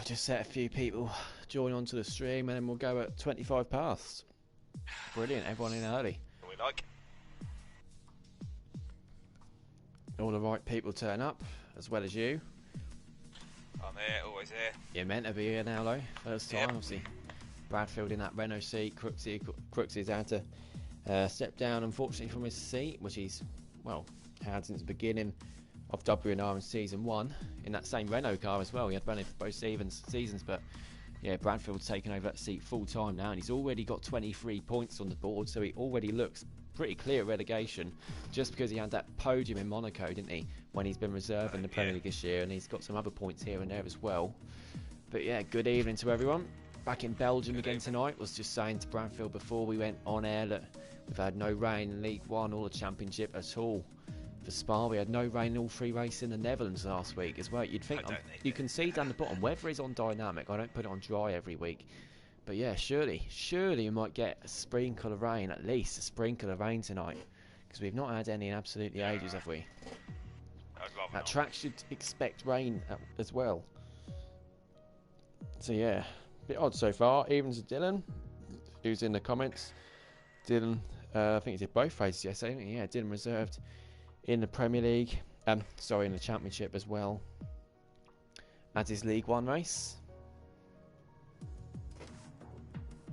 just set a few people join onto the stream and then we'll go at 25 past. Brilliant, everyone in early. We like. All the right people turn up, as well as you. I'm here, always here. You're meant to be here now, though. First time, obviously. Bradfield in that Renault seat. Crooksy's had to step down, unfortunately, from his seat, which he's, well, had since the beginning of WNR in Season 1. In that same Renault car as well. He had run it for both seasons, but yeah, Bradfield's taken over that seat full time now, and he's already got 23 points on the board, so he already looks pretty clear relegation, just because he had that podium in Monaco, didn't he, when he's been reserved in the Premier League this year, and he's got some other points here and there as well. But yeah, good evening to everyone. Back in Belgium again tonight. Was just saying to Bradfield before we went on air that we've had no rain in League 1 or the Championship at all. For Spa, we had no rain in all 3 races in the Netherlands last week as well. You'd think you can see down the bottom, weather is on dynamic. I don't put it on dry every week. But yeah, surely we might get a sprinkle of rain, at least a sprinkle of rain tonight. Because we've not had any in absolutely ages, have we? That track should expect rain as well. So yeah, a bit odd so far. Even to Dylan, who's in the comments. Dylan, I think he did both races yesterday, didn't he? Yeah, Dylan reserved in the Premier League. In the Championship as well. As his League 1 race.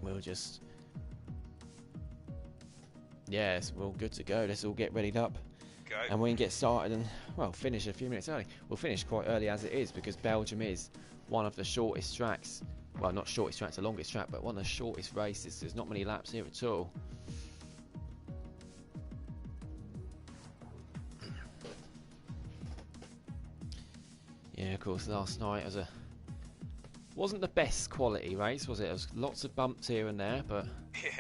We'll just... Yes, we're all good to go. Let's all get readied up. Go. And we can get started and, well, finish a few minutes early. We'll finish quite early as it is, because Belgium is one of the shortest tracks. Well, not shortest track, the longest track, but one of the shortest races. There's not many laps here at all. Yeah, of course, last night wasn't the best quality race, was it? There was lots of bumps here and there, but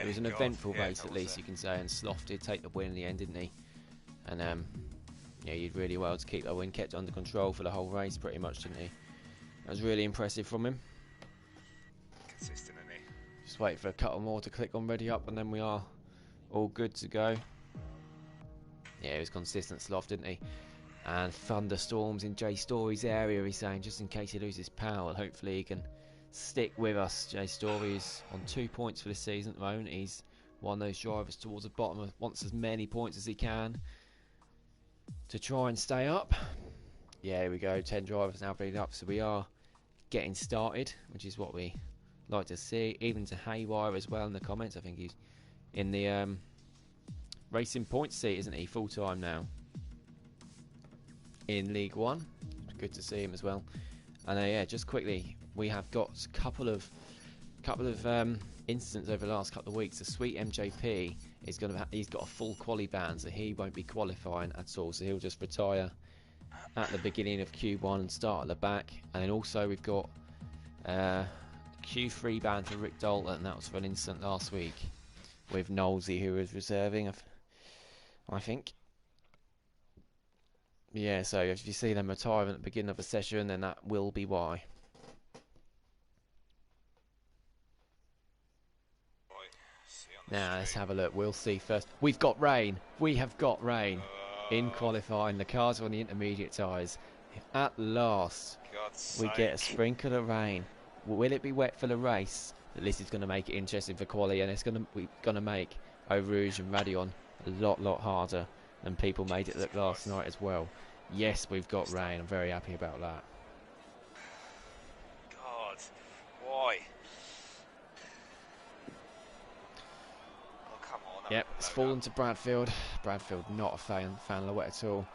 it was an eventful race at least, you can say. And Sloth did take the win in the end, didn't he? And yeah, he did really well to keep that win, kept it under control for the whole race pretty much, didn't he? That was really impressive from him. Consistent, isn't he? Just wait for a couple more to click on ready up, and then we are all good to go. Yeah, he was consistent, Sloth, didn't he? And thunderstorms in Jay Story's area, he's saying, just in case he loses power. Hopefully he can stick with us. Jay Story's on 2 points for this season at the moment. He's one of those drivers towards the bottom, wants as many points as he can to try and stay up. Yeah, here we go, 10 drivers now bleeding up, so we are getting started, which is what we like to see. Even to Haywire as well in the comments. I think he's in the racing points seat, isn't he, full time now in League 1. Good to see him as well. And yeah, just quickly, we have got a couple of incidents over the last couple of weeks. The Sweet MJP is he's got a full quali ban, so he won't be qualifying at all. So he'll just retire at the beginning of Q1 and start at the back. And then also we've got Q3 ban for Rick Dalton, and that was for an incident last week with Knowlesy, who was reserving, I think. Yeah, so if you see them retiring at the beginning of a session, then that will be why. Now, let's have a look. We'll see first. We've got rain. We have got rain in qualifying. The cars are on the intermediate tyres. If at last we get a sprinkle of rain, will it be wet for the race? This is going to make it interesting for quali, and we're going to make Eau Rouge and Radion a lot harder than people made it look last night as well. Yes, we've got rain. I'm very happy about that. God, why? Oh, come on. Yep, it's fallen to Bradfield. Bradfield not a fan of the wet at all.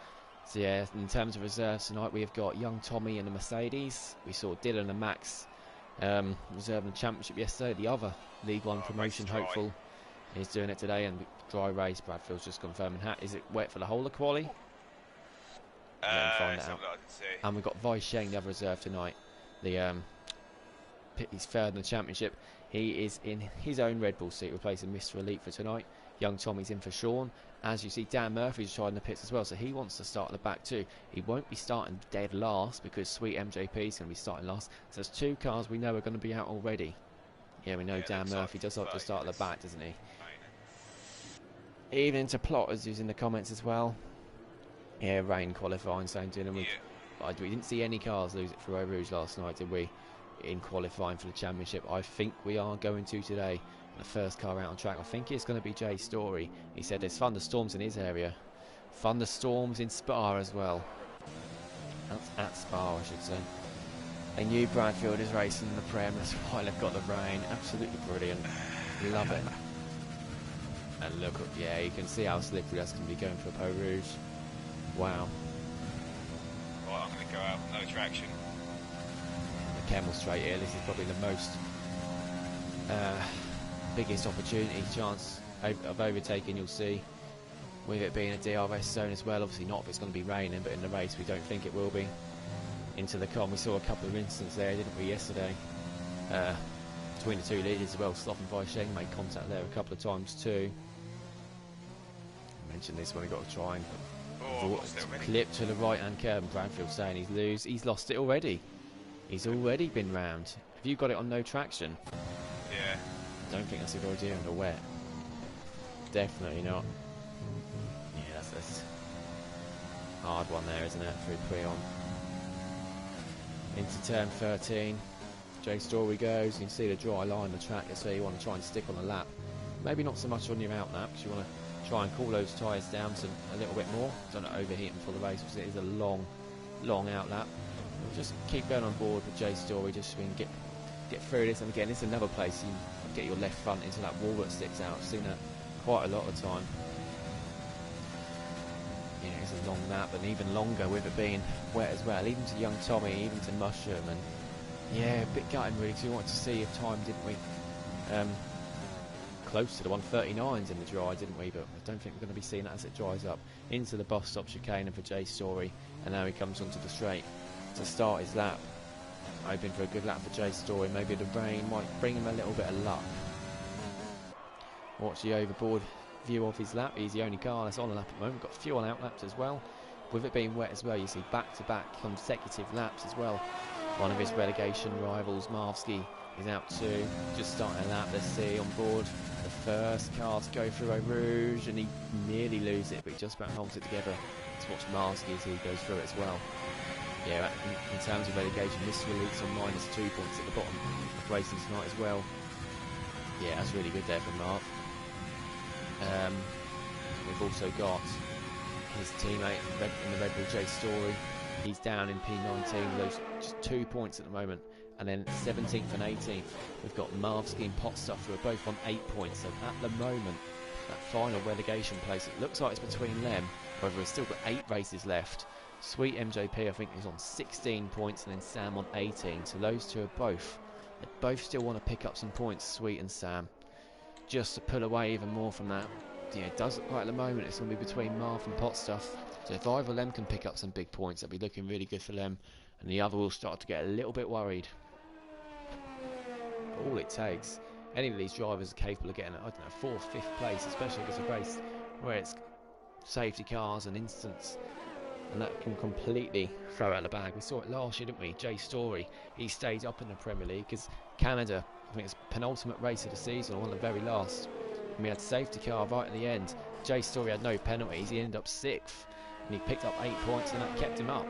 So yeah, in terms of reserves tonight, we have got young Tommy in the Mercedes. We saw Dylan and Max reserving the championship yesterday. The other League 1 promotion hopeful is doing it today, and dry race. Bradfield's just confirming that. Is it wet for the whole of quali? Find that out. And we've got Vai Sheng, the other reserve tonight. He's third in the championship. He is in his own Red Bull seat, replacing Mr. Elite for tonight. Young Tommy's in for Sean. As you see, Dan Murphy's trying the pits as well, so he wants to start at the back too. He won't be starting dead last because Sweet MJP is going to be starting last. So there's 2 cars we know are going to be out already. Yeah, we know Dan Murphy does like to start at the back, doesn't he? Evening to Plotters, who's in the comments as well. Yeah, rain qualifying, same Dylan. We didn't see any cars lose it for Eau Rouge last night, did we? in qualifying for the championship. I think we are going to today. The first car out on track, I think it's going to be Jay Story. He said there's thunderstorms in his area. Thunderstorms in Spa as well. That's at Spa, I should say. They knew Bradfield is racing in the Prem, that's why they've got the rain. Absolutely brilliant. Love it. And look, yeah, you can see how slippery that's going to be going for Peau Rouge. Wow. Right, I'm going to go out with no traction. The Kemmel straight here, this is probably the most biggest opportunity chance of overtaking you'll see, with it being a DRS zone as well. Obviously not if it's going to be raining, but in the race we don't think it will be. Into the con, we saw a couple of incidents there, didn't we, yesterday, between the two leaders as well. Sloth and Vaisheng made contact there a couple of times too. I mentioned this when we got to try and clip to the right hand curb, and Bradfield saying he's lost it already. He's already been round. Have you got it on no traction? Yeah. Don't think that's a good idea under wet. Definitely not. Yeah, that's a hard one there, isn't it, through pre-on. Into turn 13. Jay Story goes. You can see the dry line on the track, so you want to try and stick on the lap. Maybe not so much on your out lap, because you want to try and cool those tyres down to a little bit more. Don't overheat them for the race, because it is a long out lap. We'll just keep going on board with Jay Story, just so we can get through this. And again, it's another place you get your left front into that wall that sticks out. I've seen that quite a lot of the time. Yeah, it's a long lap, and even longer with it being wet as well. Even to young Tommy, even to Mushroom, and yeah, a bit gutting really, because we wanted to see if time, didn't we? Close to the 139s in the dry, didn't we? But I don't think we're going to be seeing that as it dries up. Into the bus stop chicane for Jay Story, and now he comes onto the straight to start his lap. Hoping for a good lap for Jay Story. Maybe the rain might bring him a little bit of luck. Watch the overboard view of his lap. He's the only car that's on a lap at the moment. Got a few on out laps as well. With it being wet as well, you see back-to-back consecutive laps as well. One of his relegation rivals, Marvsky, is out too. Just starting a lap. Let's see on board the first car to go through Eau Rouge, and he nearly loses it, but he just about holds it together. Let's watch Marvsky as he goes through it as well. Yeah, in terms of relegation, this release on -2 points at the bottom of racing tonight as well. Yeah, that's really good there from Mark. We've also got his teammate in the Red Bull, Jay Story. He's down in P19, those just 2 points at the moment. And then 17th and 18th, we've got Marvsky and Potstuff, who are both on 8 points. So at the moment, that final relegation place, it looks like it's between them. However, we've still got 8 races left. Sweet MJP, I think, is on 16 points, and then Sam on 18. So those two are they both still want to pick up some points, Sweet and Sam, just to pull away even more from that. Yeah, it does look like at the moment it's going to be between Marv and Potstuff. So if either of them can pick up some big points, that'll be looking really good for them, and the other will start to get a little bit worried. All it takes, any of these drivers are capable of getting, I don't know, 4th, 5th place, especially if it's a race where it's safety cars and instants, and that can completely throw out the bag. We saw it last year, didn't we? Jay Story, he stayed up in the Premier League because Canada, I think it's penultimate race of the season, or one of the very last, and we had safety car right at the end. Jay Story had no penalties, he ended up 6th, and he picked up 8 points, and that kept him up.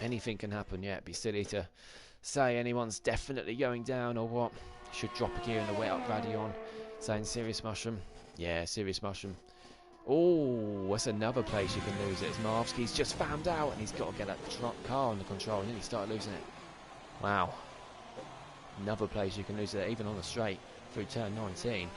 Anything can happen. Yeah, it'd be silly to say anyone's definitely going down or what. Should drop a gear in the wet up Radion, saying Serious Mushroom. Yeah, Serious Mushroom. Oh, that's another place you can lose it. As Marvsky's just found out, and he's got to get that car under control, and then he started losing it. Wow. Another place you can lose it, even on the straight through turn 19.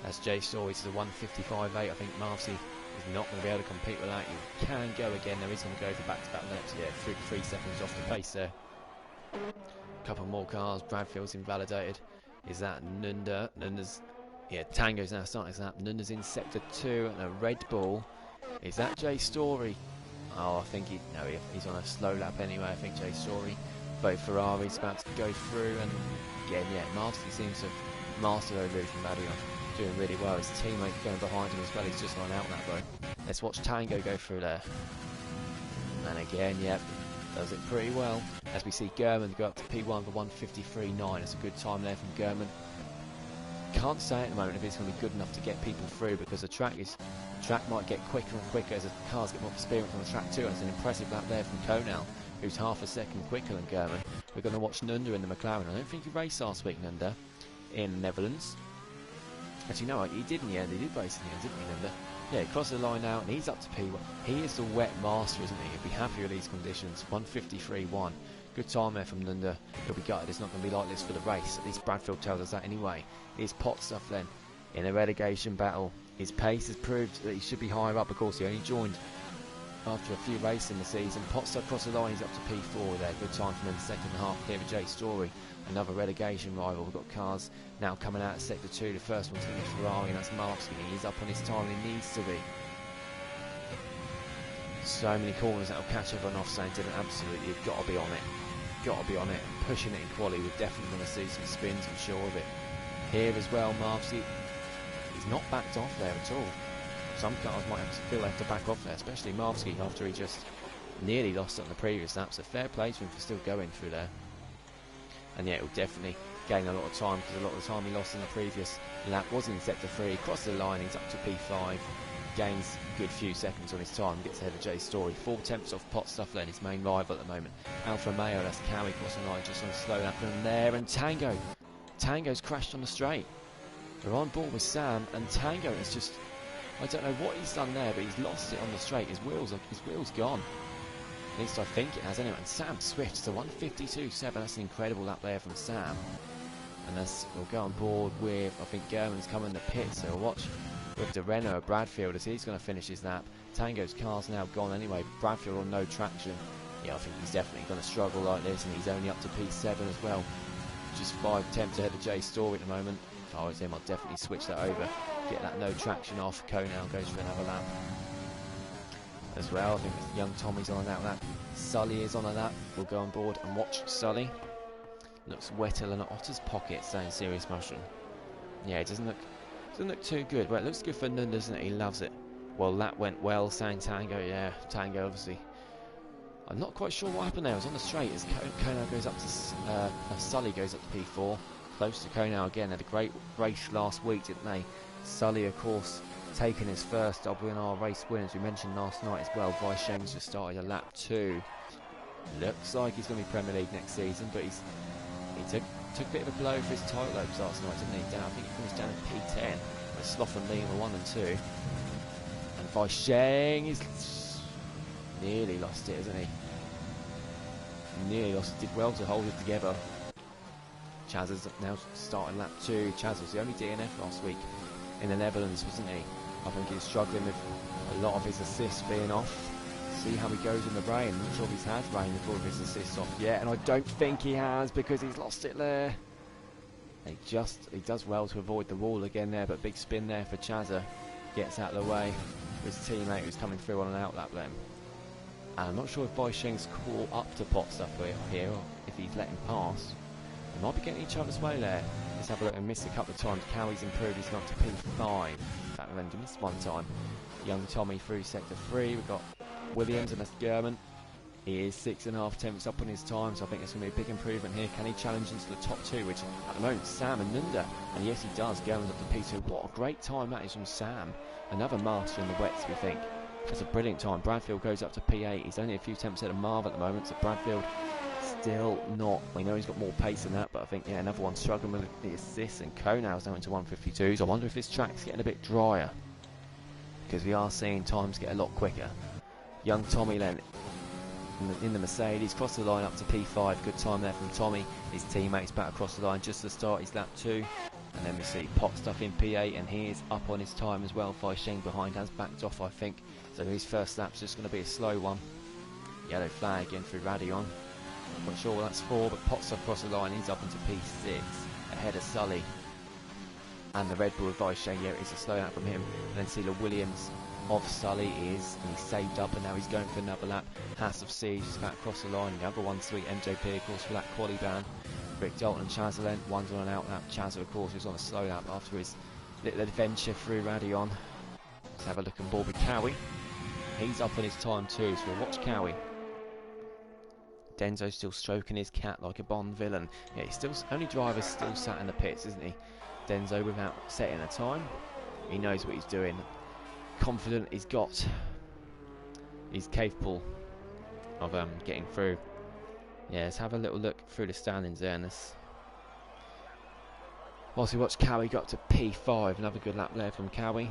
That's Jay Story to the 155.8. I think Marvsky is not going to be able to compete with that. You can go again. There is going to go for back-to-back laps. Yeah, 3 seconds off the pace there. A couple more cars. Bradfield's invalidated. Is that Nunda? Nunda's... Yeah, Tango's now starting his lap. Nunda's in sector 2 and a Red Bull. Is that Jay Story? Oh, I think he's on a slow lap anyway. I think Jay Story. Both Ferraris about to go through, and again, yeah, Marvsky seems to have mastered Eau Rouge from Radion. Doing really well. His teammate going behind him as well. He's just on out that though. Let's watch Tango go through there. And again, yep, does it pretty well. As we see German go up to P1 for 153.9. It's a good time there from German. Can't say at the moment if it's going to be good enough to get people through, because the track might get quicker and quicker as the cars get more experience on the track too. And it's an impressive lap there from Konal. who's half a second quicker than German. We're going to watch Nunda in the McLaren. I don't think he raced last week, Nunda, in the Netherlands. Actually, no, he did in the end. He did race in the end, didn't he, Nunda? Yeah, he crossed the line now, and he's up to P1. He is the wet master, isn't he? He'll be happy with these conditions. 1:53.1. Good time there from Nunda. He'll be gutted. It's not going to be like this for the race. At least Bradfield tells us that anyway. Here's Pot Stuff then. In a relegation battle, his pace has proved that he should be higher up. Of course, he only joined after a few races in the season. Pot Stuff across the line, he's up to P4 there. Good time from him in the second half. Here with Jay Story, another relegation rival. We've got cars now coming out of Sector 2. The first one's going to be Ferrari, and that's Marksky. He's up on his time, and he needs to be. So many corners that will catch everyone off, saying Dylan, absolutely, you've got to be on it. Got to be on it. Pushing it in quali, we're definitely going to see some spins, I'm sure of it. Here as well, Marksky. He's not backed off there at all. Some cars might have to back off there, especially Marksky, after he just nearly lost it on the previous lap. So fair play to him for still going through there. And yeah, it will definitely gain a lot of time, because a lot of the time he lost in the previous lap was in Sector 3. Crossed the line, he's up to P5. Gains a good few seconds on his time, gets ahead of Jay Story. 4/10 off Pot Stuff then, his main rival at the moment. Alfa Romeo, that's Cowie crossing the line just on a slow lap. And there, and Tango's crashed on the straight. We're on board with Sam, and Tango is just, I don't know what he's done there, but he's lost it on the straight. His wheel's gone. At least I think it has anyway. And Sam Swift, so 1:52.7. That's an incredible lap there from Sam. And we'll go on board with, I think German's coming in the pit, so we'll watch with the Renault Bradfield as he's going to finish his lap. Tango's car's now gone anyway. Bradfield on no traction. Yeah, I think he's definitely going to struggle like this, and he's only up to P7 as well. Just 5/10 ahead of Jay Story at the moment. If I was him, I'd definitely switch that over. Get that no traction off. Konal goes for another lap as well. I think young Tommy's on that lap. Sully is on a lap. We'll go on board and watch Sully. Looks wetter than an otter's pocket, saying Serious Mushroom. Yeah, it doesn't look too good. Well, it looks good for Nunda, doesn't it? He loves it. Well, that went well, saying Tango. Yeah, Tango obviously. I'm not quite sure what happened there. It was on the straight as Konal goes up to Sully goes up to P4. Close to Konal again. Had a great race last week, didn't they? Sully, of course, taking his first WNR race win, as we mentioned last night as well. Weisheng's just started a lap 2. Looks like he's going to be Premier League next season, but he took a bit of a blow for his title hopes last night, didn't he? I think he finished down in P10 with Sloth and Lee in the 1 and 2. And Weisheng is nearly lost it, isn't he? Nearly lost it. Did well to hold it together. Chaz is now starting lap 2. Chaz was the only DNF last week in the Netherlands, wasn't he? I think he's struggling with a lot of his assists being off. See how he goes in the rain. I'm not sure if he's had rain with all of his assists off yet, and I don't think he has, because he's lost it there. He does well to avoid the wall again there, but big spin there for Chazza. Gets out of the way. His teammate who's coming through on an outlap then. And I'm not sure if Weisheng's caught up to Pot Stuff here, or if he's let him pass. They might be getting each other's way there. Let's have a look. And missed a couple of times. Cowie's improved. He's gone to P5. In fact, we've only missed one time. Young Tommy through Sector 3. We've got Williams and that's German. He is 6.5 up on his time, so I think it's going to be a big improvement here. Can he challenge into the top 2, which at the moment Sam and Nunda, and yes he does. German's up to P2. What a great time that is from Sam. Another master in the wets, we think. That's a brilliant time. Bradfield goes up to P8. He's only a few tenths ahead of Marv at the moment, so Bradfield still not. We know he's got more pace than that, but I think, yeah, another one struggling with the assists, and Konal's now into 1:52. So I wonder if this track's getting a bit drier, because we are seeing times get a lot quicker. Young Tommy then in the Mercedes, crossed the line up to P5. Good time there from Tommy. His teammates back across the line just to start his lap 2. And then we see Pot Stuff in P8, and he is up on his time as well. Weisheng behind has backed off, I think. So his first lap's just going to be a slow one. Yellow flag in through Radion. Not sure what that's for, but Pot Stuff across the line. He's up into P6 ahead of Sully. And the Red Bull of Weisheng, yeah, it's a slow lap from him. And then Cedar Williams of Sully and he's saved up, and now he's going for another lap. Haas of Siege is back across the line. The other one's sweet MJP, of course, for that quali ban. Rick Dalton and Chazza, one's on an out lap. Chazza, of course, is on a slow lap after his little adventure through Radion. Let's have a look on board with Cowie. He's up on his time too, so we'll watch Cowie. Denzo's still stroking his cat like a Bond villain. Yeah, he's still, only driver's still sat in the pits, isn't he? Denzo, without setting a time. He knows what he's doing. Confident, he's capable of getting through. Yeah, let's have a little look through the standings there. And this, whilst we watch Cowie got up to P5, another good lap there from Cowie.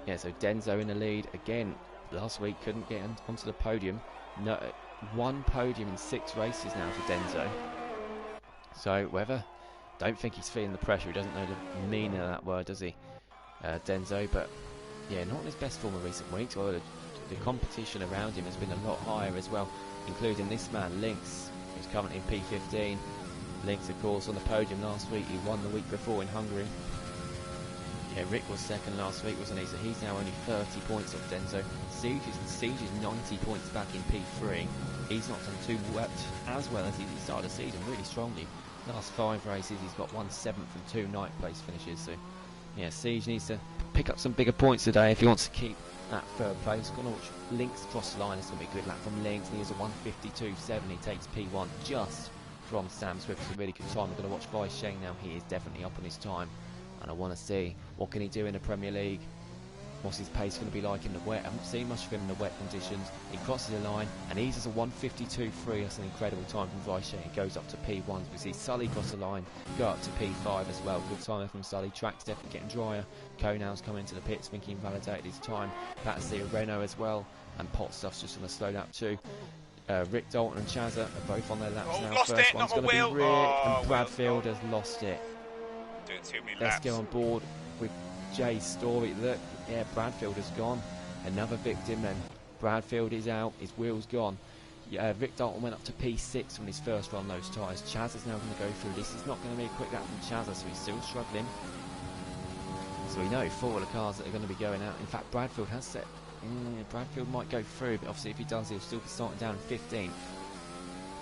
Yeah, so Denzo in the lead again. Last week couldn't get onto the podium. No, one podium in 6 races now for Denzo. So whether, don't think he's feeling the pressure. He doesn't know the meaning of that word, does he, Denzo? But yeah, not in his best form of recent weeks. Well, the competition around him has been a lot higher as well, including this man, Lynx, who's currently in P15. Lynx, of course, on the podium last week. He won the week before in Hungary. Yeah, Rick was second last week, wasn't he? So he's now only 30 points off Denzo. Siege is 90 points back in P3. He's not done too well, as well as he started the season really strongly. Last 5 races, he's got 1 7th and 2 ninth place finishes. So yeah, Siege needs to pick up some bigger points today if he wants to keep that 3rd place. Going to watch Lynx cross the line. It's going to be a good lap from Lynx. He has a 1:52.7. He takes P1 just from Sam Swift. It's a really good time. We're going to watch Vice Shane now. He is definitely up on his time, and I want to see what can he do in the Premier League. What's his pace going to be like in the wet? I haven't seen much of him in the wet conditions. He crosses the line and he's just a 1:52.3. That's an incredible time from Vice. He goes up to P1. We see Sully cross the line, go up to P5 as well. Good time from Sully. Track's definitely getting drier. Konow's coming into the pits, thinking he invalidated his time. Back to see Renault as well, and Potstuff's just on a slow lap too. Rick Dalton and Chazza are both on their laps now. First one's going to be Rick, and Bradfield has lost it. Let's go on board with Jay's story. Look, yeah, Bradfield has gone. Another victim then. Bradfield is out, his wheel's gone. Yeah, Rick Dalton went up to P6 on his first run those tyres. Chaz is now going to go through this. It's not going to be a quick lap from Chazza, so he's still struggling. So we know 4 of the cars that are going to be going out. In fact, Bradfield has set. Bradfield might go through, but obviously if he does, he'll still be starting down in 15th.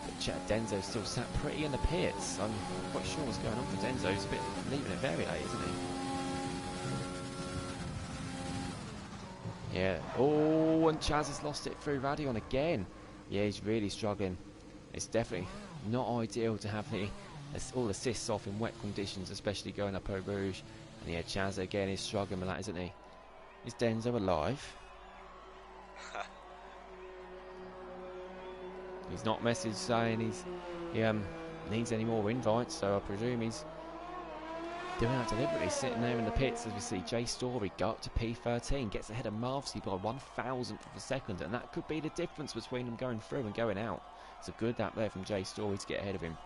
But Denzo's still sat pretty in the pits. I'm not quite sure what's going on for Denzo. He's a bit leaving it very late, isn't he? Yeah. Oh, and Chaz has lost it through Radion again. Yeah, he's really struggling. It's definitely not ideal to have all assists off in wet conditions, especially going up Eau Rouge. And yeah, Chaz again is struggling with that, isn't he? Is Denzo alive? He's not messaged saying he needs any more invites, so I presume he's doing that deliberately, sitting there in the pits as we see Jay Story go up to P13, gets ahead of Marvsey by 1,000th of a second, and that could be the difference between them going through and going out. It's a good lap there from Jay Story to get ahead of him.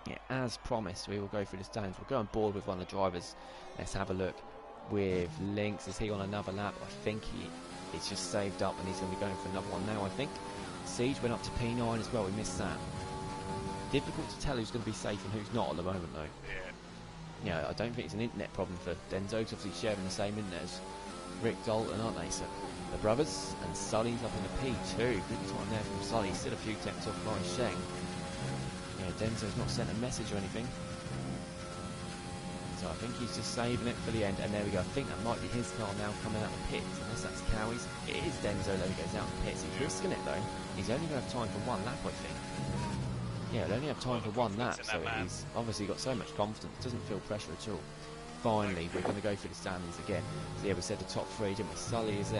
Yeah, as promised, we will go through the stands. We'll go on board with one of the drivers. Let's have a look with Lynx. Is he on another lap? I think he's just saved up and he's going to be going for another one now, I think. Siege went up to P9 as well. We missed that. Difficult to tell who's going to be safe and who's not at the moment, though. Yeah, I don't think it's an internet problem for Denzo, because obviously sharing the same internet as Rick Dalton, aren't they? So the brothers, and Sully's up in the P2. Good time there from Sully. Still a few tenths off by Sheng. Yeah, Denzo's not sent a message or anything. So I think he's just saving it for the end. And there we go. I think that might be his car now coming out of the pits. Unless that's Cowie's. It is Denzo though, he goes out of the pits. He's risking it though. He's only going to have time for one lap, I think. Yeah, he'll only have time for one lap. So he's obviously got so much confidence. Doesn't feel pressure at all. Finally, we're going to go through the standings again. So yeah, we said the top 3, didn't we? Sully is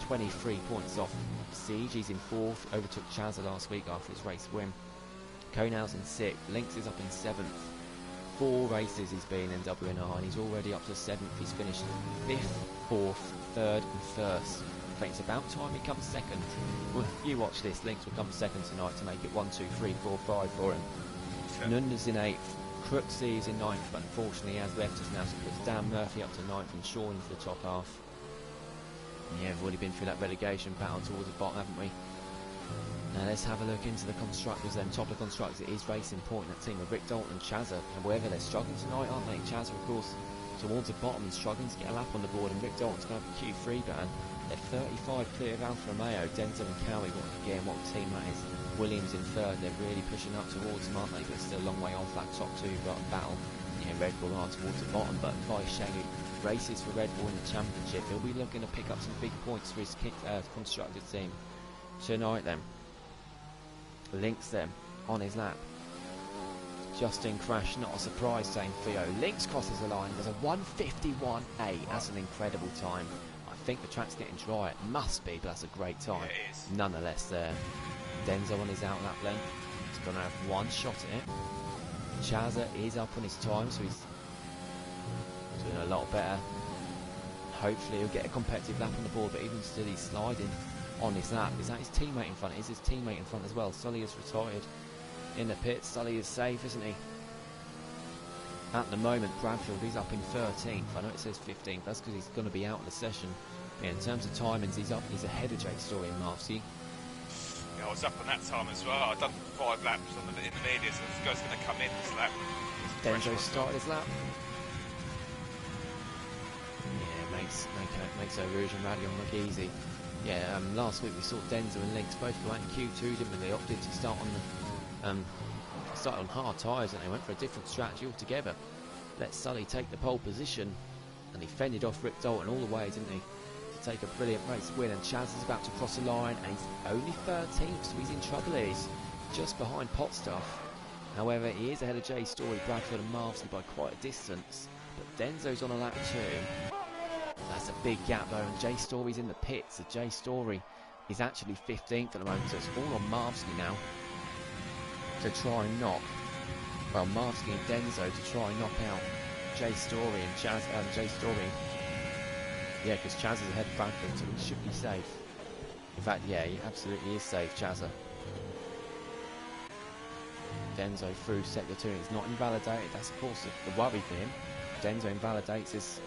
23 points off Siege. He's in 4th. Overtook Chazza last week after his race win. Konow's in 6th. Lynx is up in 7th. 4 races he's been in WNR and he's already up to 7th. He's finished 5th, 4th, 3rd and 1st. I think it's about time he comes 2nd. Well, you watch this. Lynx will come 2nd tonight to make it 1, 2, 3, 4, 5 for him. Nunda's in 8th. Crooksy is in 9th, but unfortunately he has left us now, so it puts Dan Murphy up to 9th and Sean into the top half. Yeah, we've already been through that relegation battle towards the bottom, haven't we? Now let's have a look into the constructors then. Top of the constructors, it is Racing Point, that team of Rick Dalton and Chazza. And wherever they're struggling tonight, aren't they? Chazza, of course, towards the bottom and struggling to get a lap on the board, and Rick Dalton's going to have a Q3 ban. They're 35 clear of Alfa Romeo. Denzo and Cowie, again, what team that is. Williams in 3rd. They're really pushing up towards them, aren't they? But still a long way off that top 2 battle. Yeah, Red Bull are towards the bottom, but Vice Shaggy races for Red Bull in the championship. He'll be looking to pick up some big points for his constructed team tonight then. Lynx them on his lap. Justin Crash, not a surprise, saying Theo. Lynx crosses the line. There's a 1:51.8. That's an incredible time. I think the track's getting dry. It must be, but that's a great time. Yeah, it is. Nonetheless, there. Denzo on his outlap length. He's going to have one shot at it. Chazza is up on his time, so he's doing a lot better. Hopefully he'll get a competitive lap on the board, but even still he's sliding on his lap. Is that his teammate in front? Is his teammate in front as well? Sully has retired in the pits. Sully is safe, isn't he? At the moment, Bradfield is up in 13th. I know it says 15th. That's because he's going to be out of the session. Yeah, in terms of timings, he's ahead of Jay Story and Marcy. Yeah, I was up on that time as well. I've done 5 laps in the media, so this guy's going to come in this lap. Denzo started his lap. Yeah, makes Rouge and Radion look easy. Yeah, last week we saw Denzo and Lynx both go out in Q2, didn't we? They opted to start on the started on hard tyres, and they went for a different strategy altogether. Let Sully take the pole position, and he fended off Rick Dalton all the way, didn't he? To take a brilliant race win. And Chaz is about to cross the line, and he's only 13th, so he's in trouble. He's just behind Potstuff. However, he is ahead of Jay Story, Bradford and Marvsley by quite a distance. But Denzo's on a lap 2. That's a big gap though, and Jay Story's in the pits. So Jay Story is actually 15th at the moment, so it's all on Marvsley now to try and knock, well, Marvsley and Denzo to try and knock out Jay Story and Chaz, Jay Story. Yeah, because Chaz is ahead of Bradford, so he should be safe. In fact, yeah, he absolutely is safe, Chazza. Denzo through sector 2, he's not invalidated. That's of course the worry for him. Denzo invalidates, is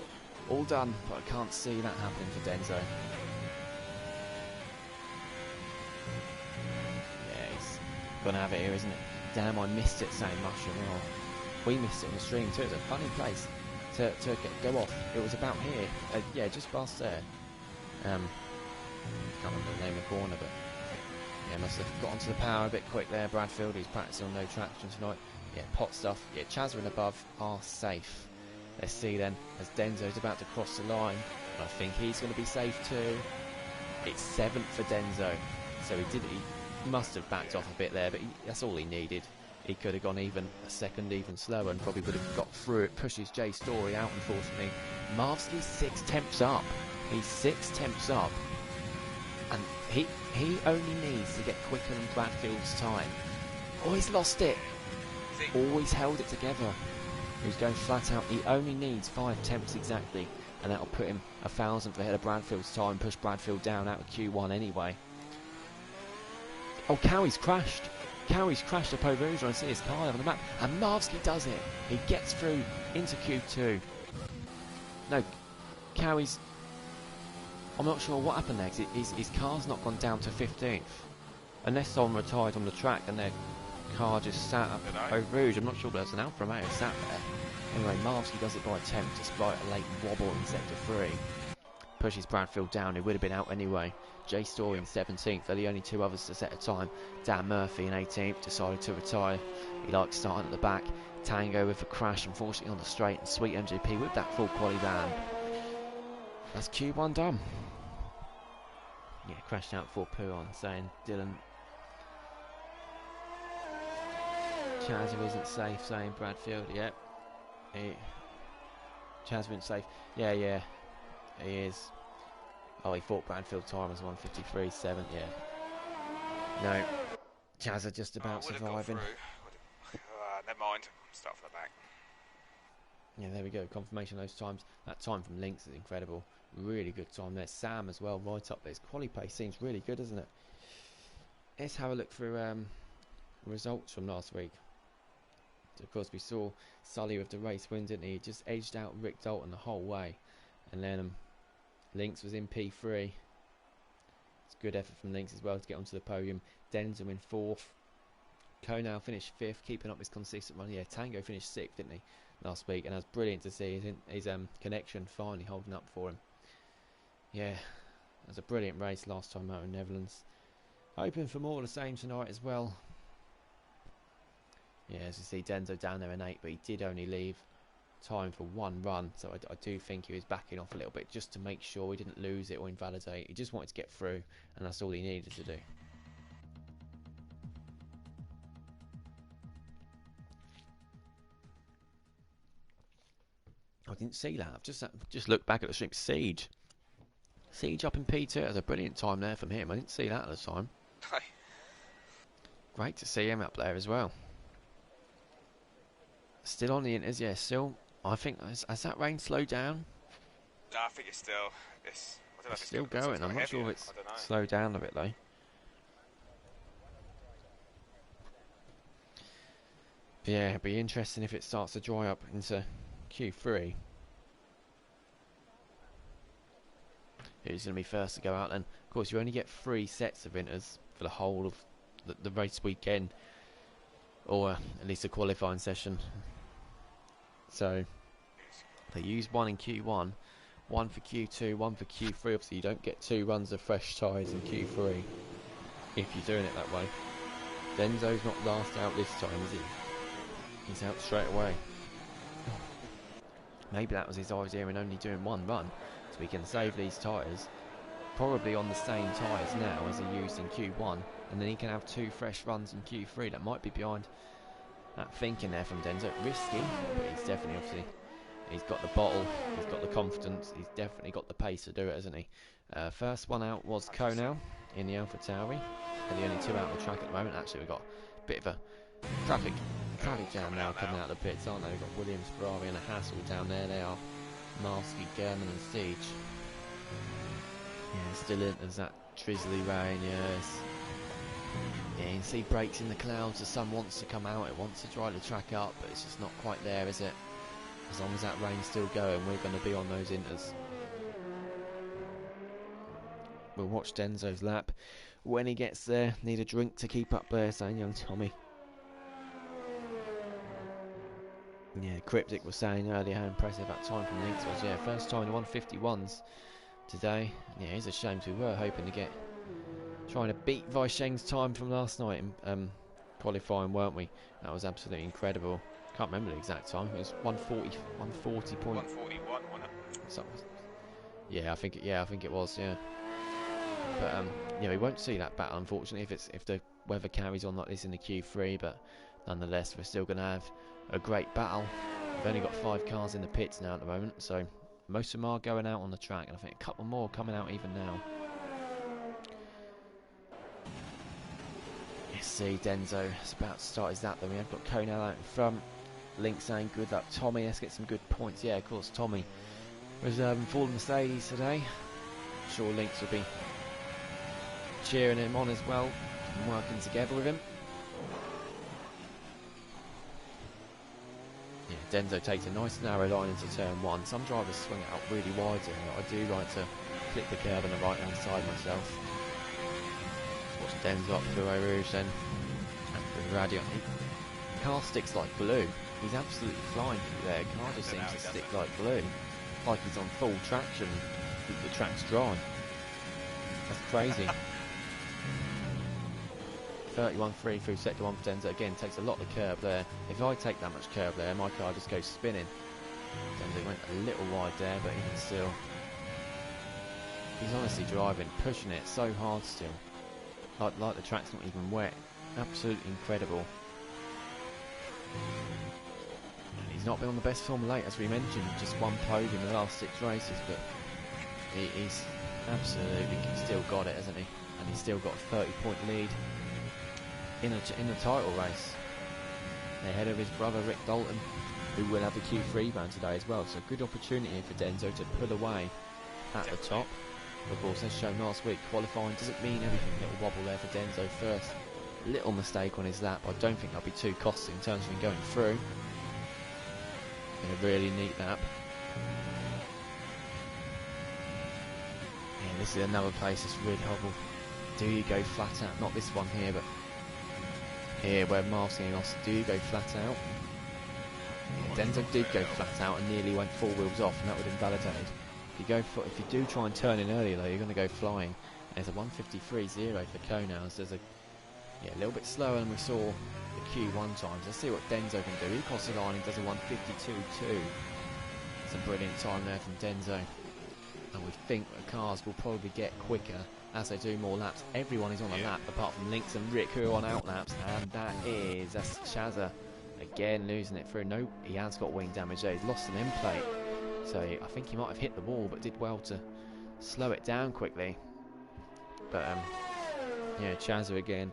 all done, but I can't see that happening for Denzo. Yeah, he's gonna have it here, isn't it? Damn, I missed it, saying Mushroom. Oh, we missed it on the stream too. It's a funny place to go off. It was about here, yeah, just past there. Can't remember the name of the corner, but yeah, must have got onto the power a bit quick there. Bradfield, who's practicing on no traction tonight. Yeah, pot stuff. Yeah, Chazza and above are safe. Let's see then, as Denzo's about to cross the line. And I think he's going to be safe too. It's 7th for Denzo. So he must have backed off a bit there, but that's all he needed. He could have gone even a second even slower and probably would have got through it. Pushes Jay Story out, unfortunately. Marvsley's 6 tenths up. He's 6 tenths up. And he only needs to get quicker than Bradfield's time. Oh, he's lost it. Always held it together. He's going flat out. He only needs 5 tenths exactly, and that'll put him 1,000th ahead of Bradfield's time, push Bradfield down out of Q1 anyway. Oh, Cowie's crashed. Cowie's crashed up over Uzo. I see his car on the map, and Marvsky does it. He gets through into Q2. No, Cowie's... I'm not sure what happened there, because his car's not gone down to 15th. Unless someone retired on the track and their car just sat up over Rouge. I'm not sure, but there's an Alfa Romeo sat there. Anyway, Marvsky does it by attempt, despite a late wobble in sector 3. Pushes Bradfield down, who would have been out anyway. Jay Story in 17th, they're the only 2 others to set a time. Dan Murphy in 18th, decided to retire. He likes starting at the back. Tango with a crash, unfortunately on the straight, and Sweet MGP with that full quali van. That's Q1 done. Yeah, crashed out for Puon, saying Dylan. Chaz isn't safe, saying Bradfield. Yep. Chaz isn't safe. Yeah, he is. Oh, he thought Bradfield time was 1:53.7. Yeah. No, Chaz are just about surviving. Never mind. Start from the back. Yeah, there we go. Confirmation of those times. That time from Lynx is incredible. Really good time there. Sam as well, right up there. His quali pace seems really good, doesn't it? Let's have a look through results from last week. So of course we saw Sully with the race win, didn't he? He just edged out Rick Dalton the whole way. And then Lynx was in P3. It's good effort from Lynx as well to get onto the podium. Denzel in 4th. Konal finished 5th, keeping up his consistent run. Yeah, Tango finished 6th, didn't he, last week? And that was brilliant to see his connection finally holding up for him. Yeah, it was a brilliant race last time out in Netherlands. Hoping for more of the same tonight as well. Yeah, as you see, Denzo down there in 8th, but he did only leave time for 1 run, so I do think he was backing off a little bit just to make sure he didn't lose it or invalidate. He just wanted to get through, and that's all he needed to do. I didn't see that. I've just looked back at the stream. Siege Siege up in P2. It was a brilliant time there from him. I didn't see that at the time. Great to see him up there as well. Still on the inters, yeah, still. I think, has that rain slowed down? No, I think it's still... I don't know if it's still going. I'm not sure if it's slowed down a bit though. But yeah, it'd be interesting if it starts to dry up into Q3. Who's going to be first to go out then? Of course, you only get 3 sets of inters for the whole of the race weekend, or at least a qualifying session. So they use 1 in Q1, 1 for Q2, 1 for Q3. Obviously, you don't get 2 runs of fresh tyres in Q3 if you're doing it that way. Denzo's not last out this time, is he? He's out straight away. Maybe that was his idea in only doing 1 run, so we can save these tyres. Probably on the same tyres now as he used in Q1, and then he can have 2 fresh runs in Q3. That might be behind that thinking there from Denzo. Risky, but he's definitely, obviously, he's got the bottle, he's got the confidence, he's definitely got the pace to do it, hasn't he? First one out was Konal in the AlphaTauri. They're the only 2 out on the track at the moment. Actually, we've got a bit of a traffic jam now coming out of the pits, aren't they? We've got Williams, Ferrari and a Hassel down there. They are Marsky, German and Siege. Yeah, still in, there's that drizzly rain, yes. Yeah, you can see breaks in the clouds. The sun wants to come out, it wants to dry the track up, but it's just not quite there, is it? As long as that rain's still going, we're going to be on those inters. We'll watch Denzo's lap when he gets there. Need a drink to keep up there, saying young Tommy. Yeah, Cryptic was saying earlier how impressive that time from Lynx was. Yeah, first time in the 151s today. Yeah, it's a shame, we were hoping to get... trying to beat Weisheng's time from last night in qualifying, weren't we? That was absolutely incredible. Can't remember the exact time. It was 140 point... 141, wasn't it? So, yeah, I think it was, yeah. But yeah, we won't see that battle, unfortunately, if the weather carries on like this in the Q3, but nonetheless, we're still going to have a great battle. We've only got 5 cars in the pits now at the moment, so most of them are going out on the track, and I think a couple more coming out even now. You see Denzo is about to start his lap, then we have got Konal out in front. Link saying good luck Tommy, let's get some good points. Yeah, of course, Tommy reserving for the Mercedes today. I'm sure Links will be cheering him on as well and working together with him. Yeah, Denzo takes a nice narrow line into turn 1. Some drivers swing it out really wide here. I do like to clip the curve on the right hand side myself. Watch Denzo up through Eau Rouge then. And the radio. The car sticks like glue. He's absolutely flying through there. The car just seems to stick like glue. Like he's on full traction. The track's dry. That's crazy. 31.3 through sector 1 for Denzo. Again, takes a lot of curb there. If I take that much curb there, my car just goes spinning. Denzo went a little wide there, but even still, he's honestly driving, pushing it so hard still. Like the track's not even wet. Absolutely incredible. And he's not been on the best form late, as we mentioned. Just 1 podium in the last 6 races, but he's absolutely still got it, hasn't he? And he's still got a 30-point lead in the title race, ahead of his brother Rick Dalton, who will have a Q3 round today as well. So good opportunity for Denzo to pull away at the top. Of course, as shown last week, qualifying doesn't mean everything. Little wobble there for Denzo first. Little mistake on his lap. I don't think that'll be too costly in terms of him going through. In a really neat lap. Yeah, this is another place that's really horrible. Do you go flat out? Not this one here, but here where Marcy lost. Do you go flat out? Yeah, Denzo did go flat out and nearly went 4 wheels off, and that would invalidate. If you do try and turn in earlier though, you're going to go flying. There's a 153.0 for Konal. So there's a little bit slower than we saw the Q1 times. Let's see what Denzo can do. He crosses the line and does a 152.2. It's a brilliant time there from Denzo. And we think the cars will probably get quicker as they do more laps. Everyone is on a lap apart from Lynx and Rick, who are on out laps, and that's Chaza again losing it through. No, he has got wing damage there. He's lost an end plate, so I think he might have hit the wall, but did well to slow it down quickly. But yeah, Chazza again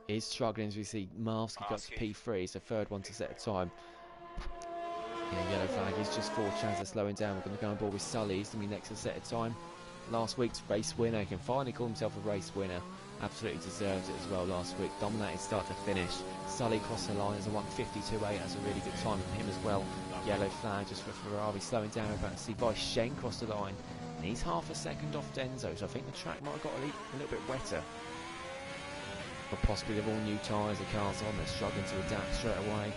is struggling, as we see Marvsky got to P3, so third one to set a time. Yeah, yellow flag is just for Chazza slowing down. We're going to go on board with Sully. He's going to be next to set a time. Last week's race winner, he can finally call himself a race winner. Absolutely deserves it as well last week. Dominated start to finish. Sully crossed the line as a 1:52.8. That's a really good time for him as well. Yellow flag just for Ferrari, slowing down. We're about to see Vice Shen cross the line. And he's half a second off Denzo, so I think the track might have got a little bit wetter. Or possibly with all new tyres, the car's on, they're struggling to adapt straight away.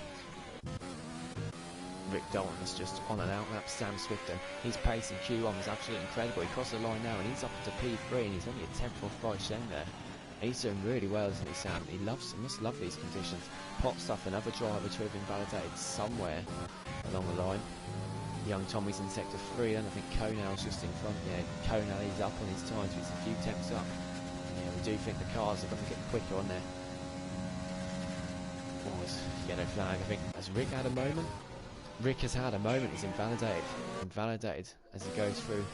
Rick Dalton is just on and out. That's Sam Swifton. His pace in Q1 was absolutely incredible. He crossed the line now and he's up to P3 and he's only a 10th off Vice Shen there. He's doing really well, isn't he, Sam? He must love these conditions. Pot stuff, another driver to have invalidated somewhere along the line. Young Tommy's in sector 3, then I think Conal's just in front. Yeah, Conal is up on his times, he's a few tenths up. Yeah, we do think the cars are going to get quicker on there. Oh, it's yellow flag, I think. Has Rick had a moment? Rick has had a moment, he's invalidated. Invalidated as he goes through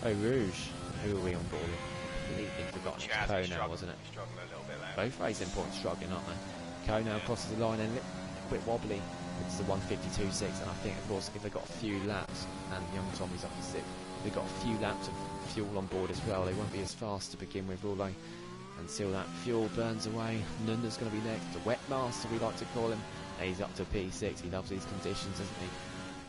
Eau Rouge. Who are we on board with? Completely forgotten. It's Conal, wasn't it? Both racing points struggling, aren't they? Conal crosses the line and a little bit wobbly. It's the 1:52.6, and I think, of course, if they got a few laps, and Young Tommy's up to 6, if they got a few laps of fuel on board as well, they won't be as fast to begin with, will they? Until that fuel burns away. Nunda's going to be next, the wet master we like to call him. And he's up to P6, he loves these conditions, doesn't he?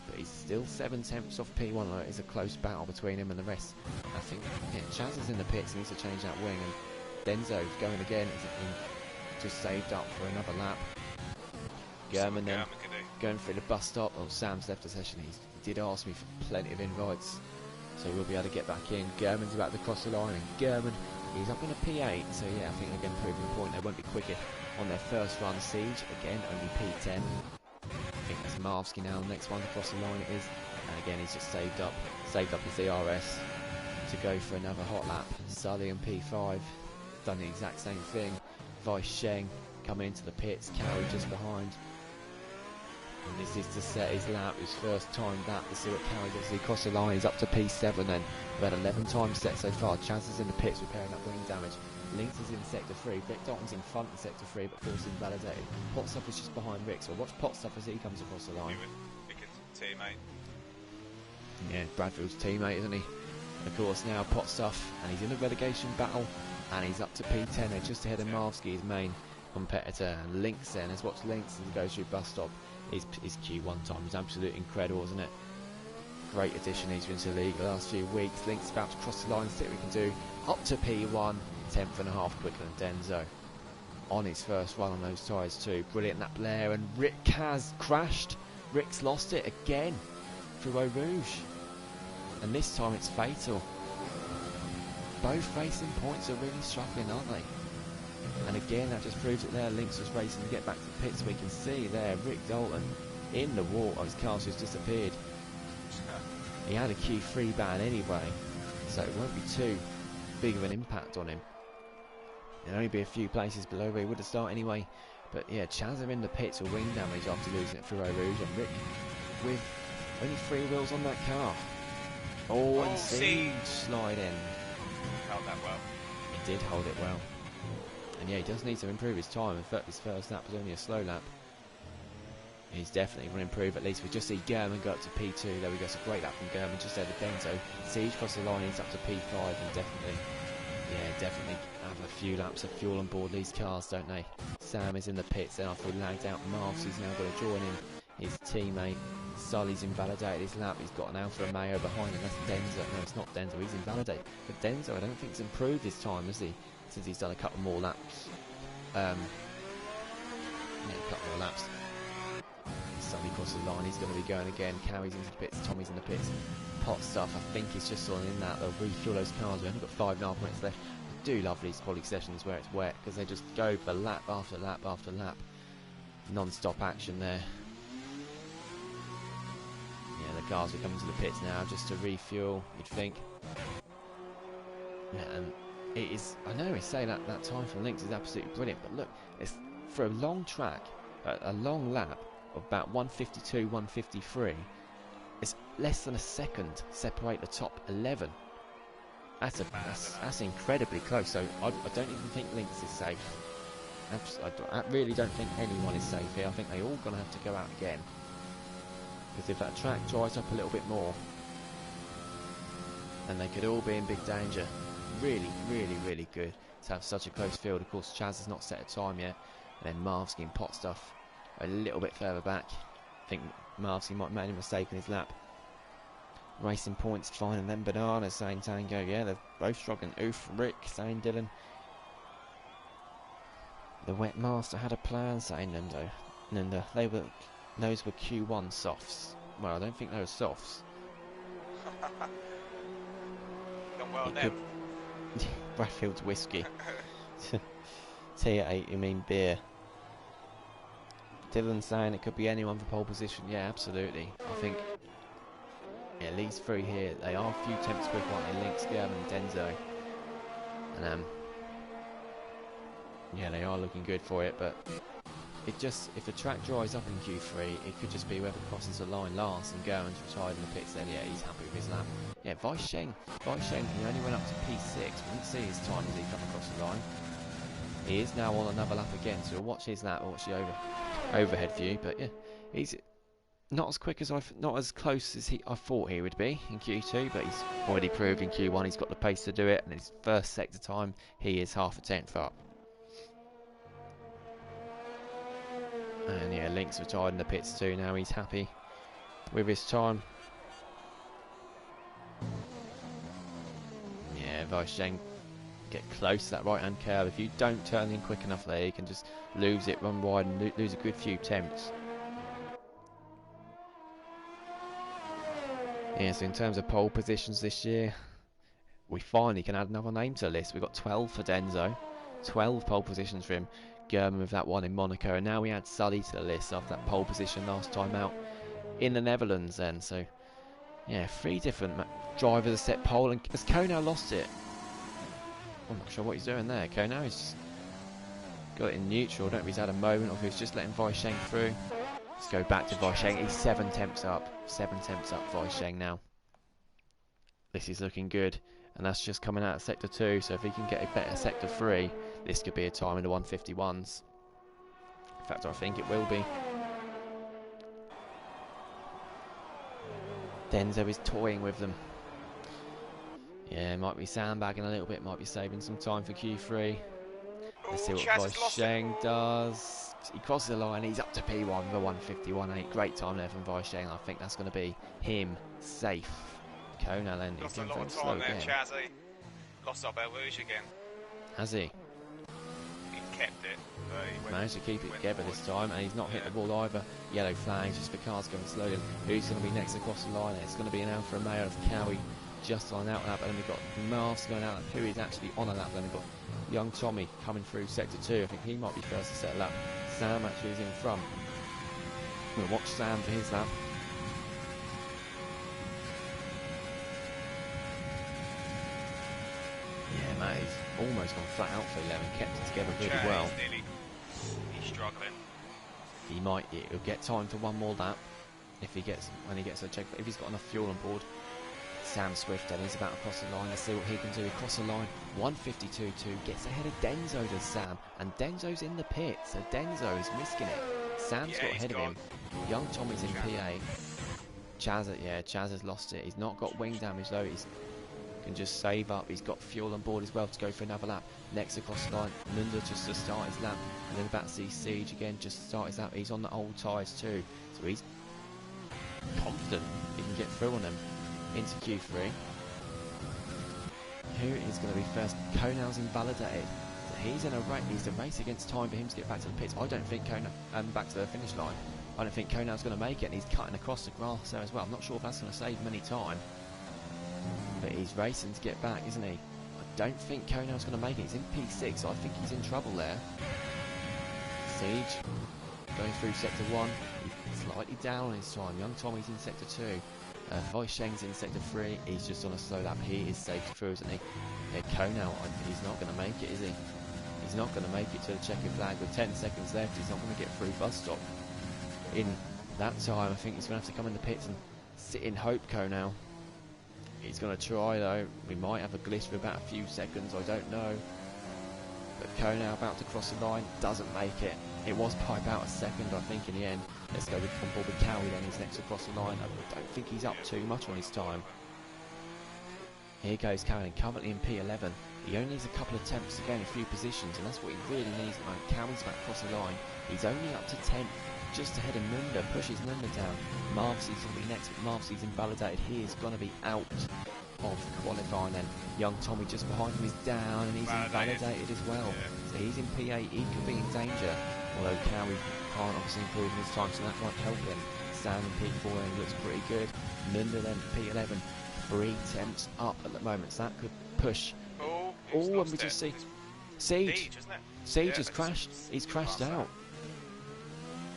But he's still 7 tenths off P1, it's a close battle between him and the rest. I think, yeah, Chaz is in the pits, he needs to change that wing, and Denzo's going again, just saved up for another lap. German then going through the bus stop. Oh, Sam's left the session. He did ask me for plenty of invites, so we'll be able to get back in. German's about to cross the line, and German, he's up in a P8, so yeah, I think they're going to prove the point. They won't be quicker on their first run. Siege, again, only P10. I think that's Marvsky now, the next one to cross the line it is. And again, he's just saved up his DRS to go for another hot lap. Sully and P5, done the exact same thing. Vice Shen coming into the pits, Carey just behind. And this is to set his lap, his first time lap, to see what Carey does. He crossed the line, he's up to P7 then. We've had 11 times set so far. Chaz is in the pits repairing that wing damage. Links is in sector 3. Rick Dalton's in front in sector 3, but forced invalidated. Potstuff is just behind Rick, so watch Potstuff as he comes across the line. Teammate. Yeah, Bradfield's teammate, isn't he? And of course now Potstuff, and he's in a relegation battle, and he's up to P10. They're just ahead of Marvsky, his main competitor. And Links then, let's watch Links as he goes through bus stop. His Q1 time was absolutely incredible, isn't it? Great addition he's been to the league the last few weeks. Link's about to cross the line, see what we can do. Up to P1, 10th and a half quicker than Denzo. On his first run on those tyres too. Brilliant that Blair, and Rick has crashed. Rick's lost it again through Eau Rouge. And this time it's fatal. Both racing points are really struggling, aren't they? And again, that just proves it there. Links was racing to get back to the pits. We can see there Rick Dalton in the water. His car's just disappeared. He had a Q3 ban anyway, so it won't be too big of an impact on him. There'll only be a few places below where he would have started anyway. But yeah, Chaz are in the pits with wing damage after losing it through Eau Rouge, and Rick with only 3 wheels on that car. Oh, and Siege slide in. Held that well. He did hold it well. And yeah, he does need to improve his time. In fact, his first lap was only a slow lap. He's definitely going to improve at least. We just see German go up to P2. There we go, it's a great lap from German, just ahead of Denzo. Siege cross the line, he's up to P5, and definitely have a few laps of fuel on board these cars, don't they? Sam is in the pits, then after he lagged out Marvs, he's now got to join in his teammate. Sully's invalidated his lap, he's got an Alfa Romeo behind him, that's Denzo. No, it's not Denzo, he's invalidated. But Denzo, I don't think he's improved his time, has he? Since he's done a couple more laps. Yeah, a couple more laps. Sully crosses the line, he's going to be going again. Carey's into the pits, Tommy's in the pits. Potstuff, I think he's just on in that. They'll refuel those cars. We haven't got 5.5 minutes left. I do love these quality sessions where it's wet, because they just go for lap after lap after lap. Non-stop action there. Yeah, the cars are coming to the pits now just to refuel, you'd think. Yeah, and it is, I know we say that time for Links is absolutely brilliant, but look, it's for a long track, a long lap of about 152, 153, it's less than a second separate the top 11. That's incredibly close. So I don't even think Lynx is safe. I really don't think anyone is safe here. I think they all gonna have to go out again. Because if that track dries up a little bit more, then they could all be in big danger. Really, really, really good to have such a close field. Of course, Chaz has not set a time yet. And then Marvsky and Pot Stuff a little bit further back. I think Marvsky might have made a mistake in his lap. Racing Point's fine, and then Banana saying Tango. Yeah, they're both struggling. Oof, Rick saying Dylan. The Wet Master had a plan, saying Nunda. Those were Q1 softs. Well, I don't think they were softs. Done well now. Bradfield's whiskey. Tea at 8, you mean beer. Dylan saying it could be anyone for pole position. Yeah, absolutely. I think at least three here. They are a few temps quick, aren't they? Lynx, German, and Denzo. And yeah, they are looking good for it, but it just, if the track dries up in Q3, it could just be whoever crosses the line last, and German's retired in the pits, then yeah, he's happy with his lap. Yeah, Weisheng, he only went up to P6, we didn't see his time as he come across the line. He is now on another lap again, so we'll watch his lap, we'll watch the overhead view, but yeah, he's not as quick as not as close as I thought he would be in Q2, but he's already proved in Q1 he's got the pace to do it, and his first sector time, he is half a tenth up. And yeah, Lynx retired in the pits too. Now he's happy with his time. Yeah, Weisheng get close to that right hand curve. If you don't turn in quick enough there, you can just lose it, run wide, and lose a good few temps. Yeah, so in terms of pole positions this year, we finally can add another name to the list. We've got 12 for Denzo, 12 pole positions for him. German with that one in Monaco, and now we add Sully to the list after that pole position last time out in the Netherlands then. So yeah, 3 different drivers set pole, and has Kono lost it? I'm not sure what he's doing there. Kono has just got it in neutral. I don't know if he's had a moment or if he's just letting Weisheng through. Let's go back to Weisheng. He's 7 temps up. 7 temps up, Weisheng now. This is looking good, and that's just coming out of sector 2, so if he can get a better sector 3, this could be a time in the 151s. In fact, I think it will be. Denzo is toying with them. Yeah, might be sandbagging a little bit, might be saving some time for Q3. Let's see what Weisheng does. He crosses the line, he's up to P1 with a 151.8. Great time there from Weisheng. I think that's going to be him safe. Kona then, he's going very slow again. Chazzy. Lost our Belgium again. Has he? Kept it. He managed to keep it together this time, and he's not hit the wall either. Yellow flags just for cars going slowly. Who's going to be next across the line? It's going to be an Alfa Romeo of Cowie just on out lap, and then we've got Mars going out lap, who is actually on a lap. Then we've got young Tommy coming through sector 2. I think he might be first to set a lap. Sam actually is in front. We'll watch Sam for his lap. Yeah, Matt, he's almost gone flat out for 11, kept it together really well. He's struggling. He'll get time for one more lap when he gets a check. But if he's got enough fuel on board, Sam Swift then he's about to cross the line. Let's see what he can do. Across the line, 152.2, gets ahead of Denzo, does Sam, and Denzo's in the pit, so Denzo is risking it. Sam's got ahead of him. Young Tommy's in P8. Chaz has lost it. He's not got wing damage though. He's can just save up. He's got fuel on board as well to go for another lap. Next across the line, Nunda just to start his lap, and then about to see Siege again just to start his lap. He's on the old tyres too, so he's confident he can get through on them into Q3. Who is going to be first? Konal's invalidated, so he's in a race. He's a race against time for him to get back to the pits. I don't think back to the finish line. I don't think Konal's going to make it, and he's cutting across the grass there as well. I'm not sure if that's going to save him any time. But he's racing to get back, isn't he? I don't think Konal's going to make it. He's in P6, so I think he's in trouble there. Siege going through sector 1. He's slightly down on his time. Young Tommy's in sector 2. Weisheng's in sector 3. He's just on a slow lap. He is safe through, isn't he? Yeah, Konal, he's not going to make it, is he? He's not going to make it to the checkered flag with 10 seconds left. He's not going to get through bus stop in that time. I think he's going to have to come in the pits and sit in hope, Konal. He's going to try though. We might have a gliss for about a few seconds, I don't know. But Kona about to cross the line, doesn't make it. It was by about a second, I think, in the end. Let's go with on board with Cowie then. He's next to cross the line. I don't think he's up too much on his time. Here goes Cowie, currently in P11. He only needs a couple of attempts to gain a few positions, and that's what he really needs at the moment. Cowie's about to cross the line. He's only up to 10th, just ahead of Nunda. Pushes Nunda down. Marvsy's going to be next, but Marvsy's invalidated. He is going to be out of qualifying then. Young Tommy just behind him is down, and he's invalidated as well. So he's in P8. He could be in danger. Although Cowie can't obviously improve in his time, so that won't help him. Sam in P4 and looks pretty good. Nunda then P11. 3 attempts up at the moment, so that could push. And we just see Siege. Siege has crashed. He's crashed out.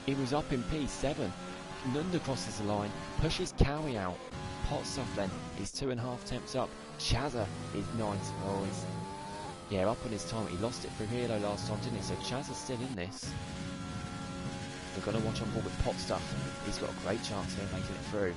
He was up in P7. Nunda crosses the line, pushes Cowie out. Potstuff then, he's 2.5 attempts up. Chazza is 9th. Oh, he's up on his time. He lost it for Hilo last time, didn't he? So Chazza's still in this. We've got to watch on board with Potstuff. He's got a great chance here of making it through.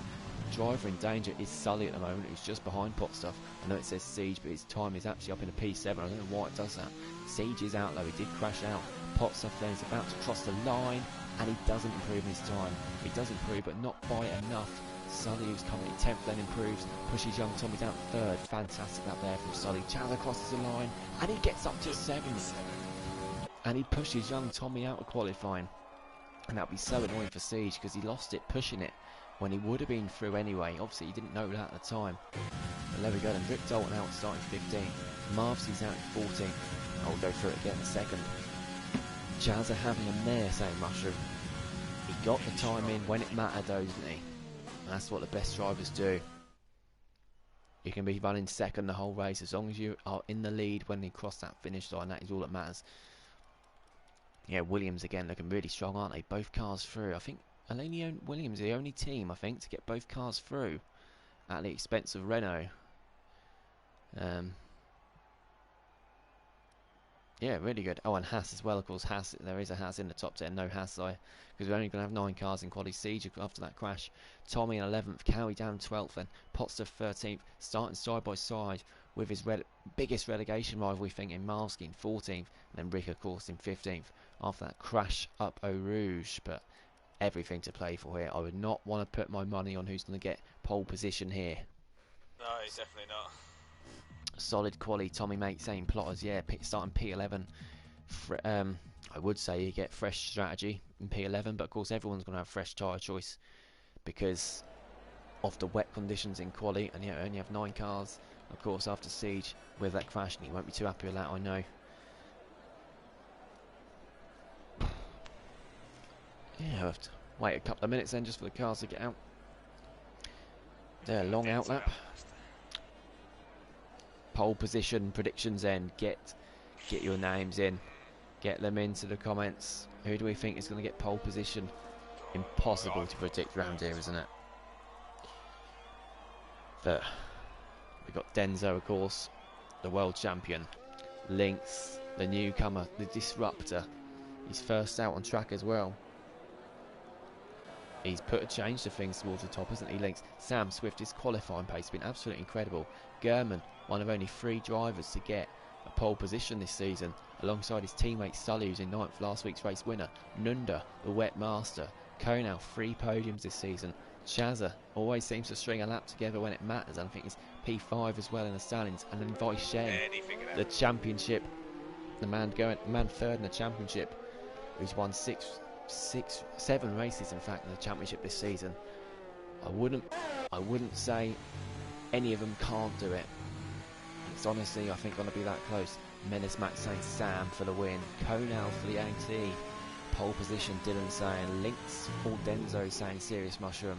Driver in danger is Sully at the moment, who's just behind Potstuff. I know it says Siege, but his time is actually up in a P7. I don't know why it does that. Siege is out though, he did crash out. Potstuff then is about to cross the line, and he doesn't improve in his time. He does improve, but not by enough. Sully, who's currently 10th, then improves, pushes young Tommy down to 3rd. Fantastic up there from Sully. Chazza crosses the line, and he gets up to 7th. And he pushes young Tommy out of qualifying. And that would be so annoying for Siege, because he lost it pushing it when he would have been through anyway. Obviously he didn't know that at the time. But there we go then. Rick Dalton out starting 15. Marvsy's out in 14. I'll go through it again in a second. Chazza having him there, saying Mushroom. He got the time in when it mattered though, didn't he? And that's what the best drivers do. You can be running second the whole race as long as you are in the lead when they cross that finish line. That is all that matters. Yeah, Williams again looking really strong, aren't they? Both cars through. I think Williams are the only team, I think, to get both cars through at the expense of Renault. Yeah, really good. Oh, and Haas as well, of course. Haas, there is a Haas in the top 10. No Haas, because we're only going to have 9 cars in quality. Siege after that crash. Tommy in 11th. Cowie down 12th. Then Potstuff 13th. Starting side by side with his biggest relegation rival, we think, in Marvsky in 14th. And then Rick, of course, in 15th. After that crash up Eau Rouge. But everything to play for here. I would not want to put my money on who's going to get pole position here. No, he's definitely not. Solid quality. Tommy makes same plotters. Yeah, starting P11. I would say you get fresh strategy in P11, but of course everyone's going to have fresh tyre choice because of the wet conditions in quali, and yeah, only have 9 cars. Of course, after Siege with that crash, and he won't be too happy with that, I know. Yeah, I have to wait a couple of minutes then just for the cars to get out. They're long out lap. Pole position predictions then. Get your names in. Get them into the comments. Who do we think is going to get pole position? Impossible to predict round here, isn't it? But we've got Denzo, of course, the world champion. Lynx, the newcomer, the disruptor. He's first out on track as well. He's put a change to things towards the top, hasn't he, Lynx? Sam Swift, his qualifying pace has been absolutely incredible. German, one of only 3 drivers to get a pole position this season, alongside his teammate Sully, who's in 9th, last week's race winner. Nunda, the wet master. Konal, 3 podiums this season. Chazza always seems to string a lap together when it matters. I think he's P5 as well in the Stallions. And then Vice Shen, the championship, the man 3rd in the championship, who's won 7 races in fact in the championship this season. I wouldn't say any of them can't do it. It's honestly, I think, going to be that close. Menace Max saying Sam for the win. Konal for the AT. Pole position, Dylan saying Lynx. All Denzo saying Serious Mushroom.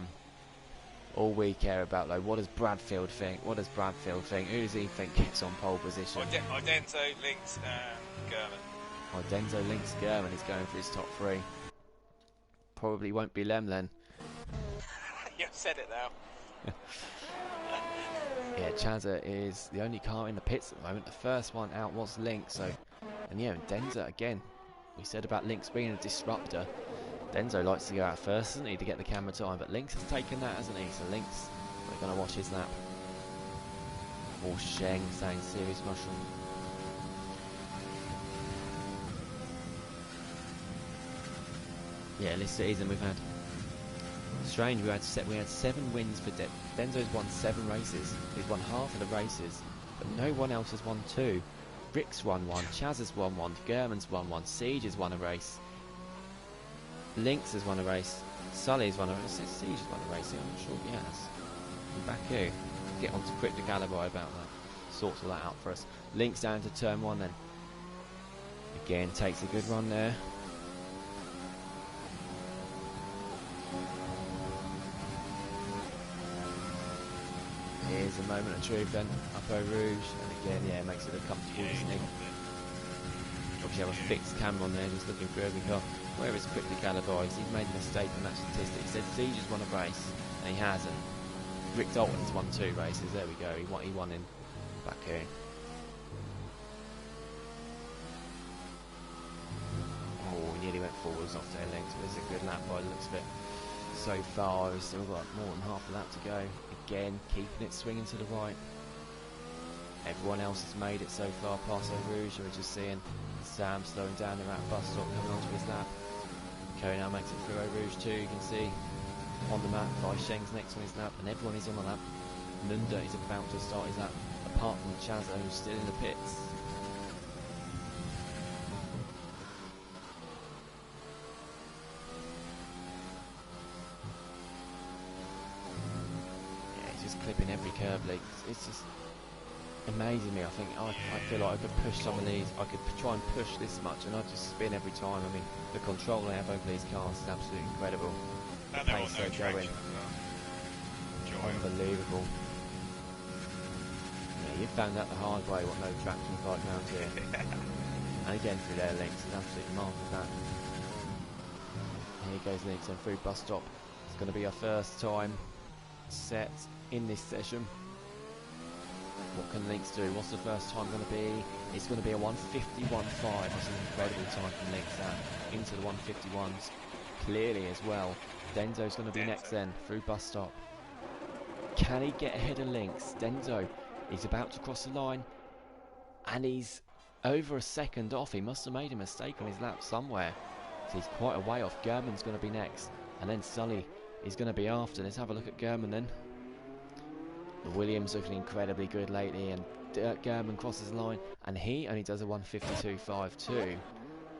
All we care about though, what does Bradfield think? Who does he think gets on pole position? Denzo, Lynx and German. Denzo, Lynx, German is going for his top 3. Probably won't be Lem then. You've said it now. Yeah, Chazza is the only car in the pits at the moment. The first one out was Lynx, and yeah, Denzo again. We said about Lynx being a disruptor. Denzo likes to go out first, doesn't he, to get the camera time, but Lynx has taken that, hasn't he? So Lynx, we're going to watch his lap. Or Sheng saying serious mushroom. Yeah, this season we've had strange. We had 7 wins for Denzo's won 7 races. He's won half of the races, but no one else has won 2. Rick's won 1, Chaz has won 1, German's won 1, Siege has won a race, Lynx has won a race, Sully's won a race. Siege has won a race. I'm not sure he has. And Baku, get on to Cryptic Alibi about that. Sorts all that out for us. Lynx down to turn 1 then. Again, takes a good run there. Here's a moment of truth then, Upper Rouge, and again, yeah, makes it look comfortable, doesn't he? Obviously have a fixed camera on there, just looking through every car. Where is Cryptic Alibi? He's made a mistake on that statistic. He said Siege has won a race, and he hasn't. Rick Dalton's won 2 races, there we go, he won in back here. Oh, he nearly went forwards off their legs, but it's a good lap by the looks of it. So far, we've still got more than half a lap to go. Again, keeping it swinging to the right. Everyone else has made it so far past Eau Rouge. We're just seeing Sam slowing down the at bus stop, coming onto his lap. Ko now makes it through Eau Rouge too. You can see on the map, Vai Sheng's next on his lap, and everyone is on the lap. Nunda is about to start his lap, apart from Chazo, who's still in the pits. Clipping every curve, like it's just amazing me. I think I feel like I could push some of these. I could try and push this much, and I'd just spin every time. I mean, the control they have over these cars is absolutely incredible. The pace they're going, unbelievable. Yeah, you found out the hard way what no traction's like around here. And again through their links, it's absolutely marvellous that. Here goes Links and through bus stop. It's going to be our first time set in this session. What can Lynx do? What's the first time going to be? It's going to be a 1:51.5. That's an incredible time from Lynx into the 1:51s clearly as well. Denzo's going to be next then through bus stop. Can he get ahead of Lynx? Denzo is about to cross the line and he's over a second off. He must have made a mistake on his lap somewhere, so he's quite a way off. German's going to be next, and then Sully is going to be after. Let's have a look at German then. The Williams looking incredibly good lately, and German crosses the line, and he only does a 1:52.52.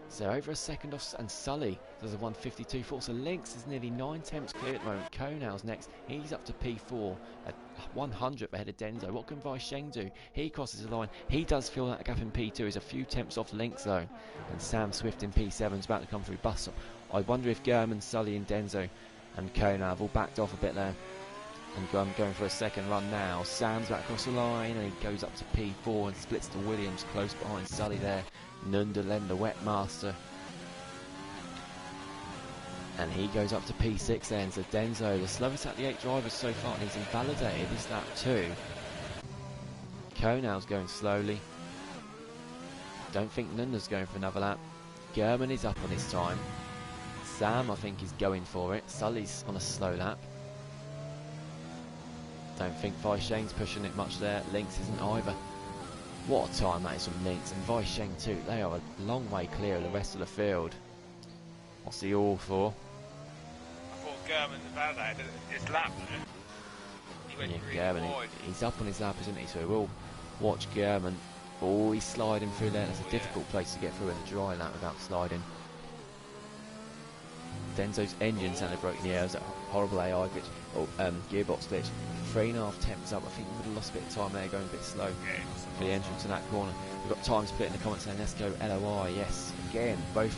So over a second off, and Sully does a 1:52.4. So Lynx is nearly 9 tenths clear at the moment. Konau's next. He's up to P4 at 100th ahead of Denzo. What can Vai Sheng do? He crosses the line. He does feel that gap in P2. He's a few tenths off Lynx though. And Sam Swift in P7 is about to come through bus stop. I wonder if German, Sully and Denzo and Konau have all backed off a bit there. And I'm going for a second run now. Sam's back across the line and he goes up to P4 and splits to Williams close behind Sully there. Nunda Lender Wetmaster. And he goes up to P6 then. So Denzo, the slowest at the 8 drivers so far, and he's invalidated this lap too. Konau's going slowly. Don't think Nunda's going for another lap. German is up on his time. Sam, I think, is going for it. Sully's on a slow lap. Don't think Vai Sheng's pushing it much there. Lynx isn't either. What a time that is from Lynx, and Vai Sheng too. They are a long way clear of the rest of the field. What's he all for? I thought German validated his lap there. He went really German, wide. he's up on his lap, isn't he? So we'll watch German. Oh, he's sliding through there. That's a difficult place to get through in a dry lap without sliding. Denzo's engine sounded broken. Yeah, it was a horrible AI glitch. Oh, gearbox glitch. 3.5 temps up. I think we would have lost a bit of time there, going a bit slow for the entrance to that corner. We've got time split in the comments saying let's go LOI. Yes, again, both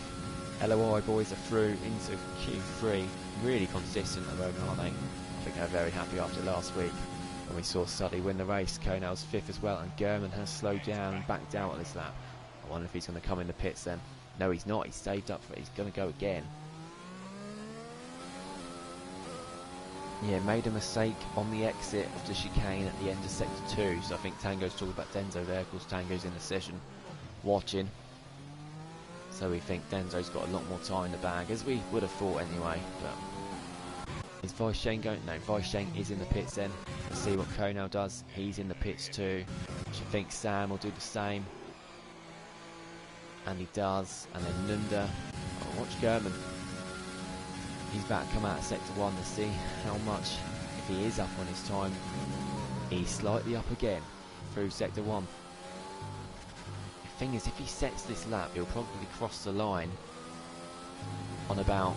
LOI boys are through into Q3. Really consistent at the moment, aren't they? I think they're very happy after last week when we saw Sully win the race. Konau's 5th as well, and German has slowed down and backed out on this lap. I wonder if he's going to come in the pits then. No, he's not. He's saved up for it. He's going to go again. Yeah, made a mistake on the exit of the chicane at the end of sector 2. So I think Tango's talking about Denzo there. Of course, Tango's in the session watching. So we think Denzo's got a lot more time in the bag, as we would have thought anyway. But Is Weisheng going? No, Weisheng is in the pits then. Let's see what Konal does. He's in the pits too. I think Sam will do the same. And he does. And then Nunda. Oh, watch German. He's about to come out of sector 1 to see how much, if he is up on his time. He's slightly up again through sector 1. The thing is, if he sets this lap, he'll probably cross the line on about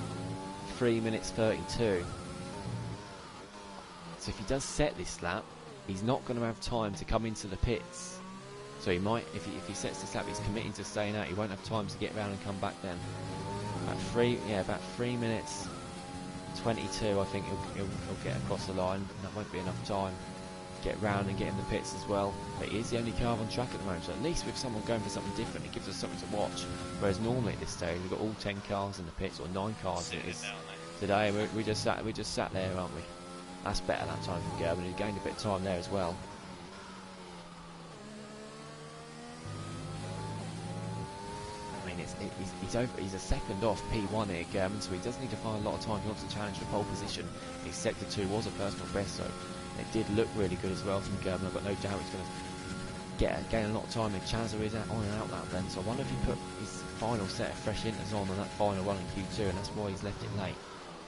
3 minutes 32. So if he does set this lap, he's not going to have time to come into the pits. So he might, if he sets this lap, he's committing to staying out. He won't have time to get around and come back then. About 3 minutes 22. I think he'll get across the line. That won't be enough time to get round and get in the pits as well. But he is the only car on track at the moment. So at least with someone going for something different, it gives us something to watch. Whereas normally at this stage, we've got all 10 cars in the pits, or 9 cars. It is today. We just sat there, aren't we? That's better that time from Gerben. He gained a bit of time there as well. I mean, he's a second off P1 here, Gerben, so he does need to find a lot of time. He wants to challenge the pole position. His sector 2 was a personal best, so it did look really good as well from Gerben. I've got no doubt he's going to gain a lot of time. And Chazza is on and out that then, so I wonder if he put his final set of fresh inters on that final run in Q2, and that's why he's left it late.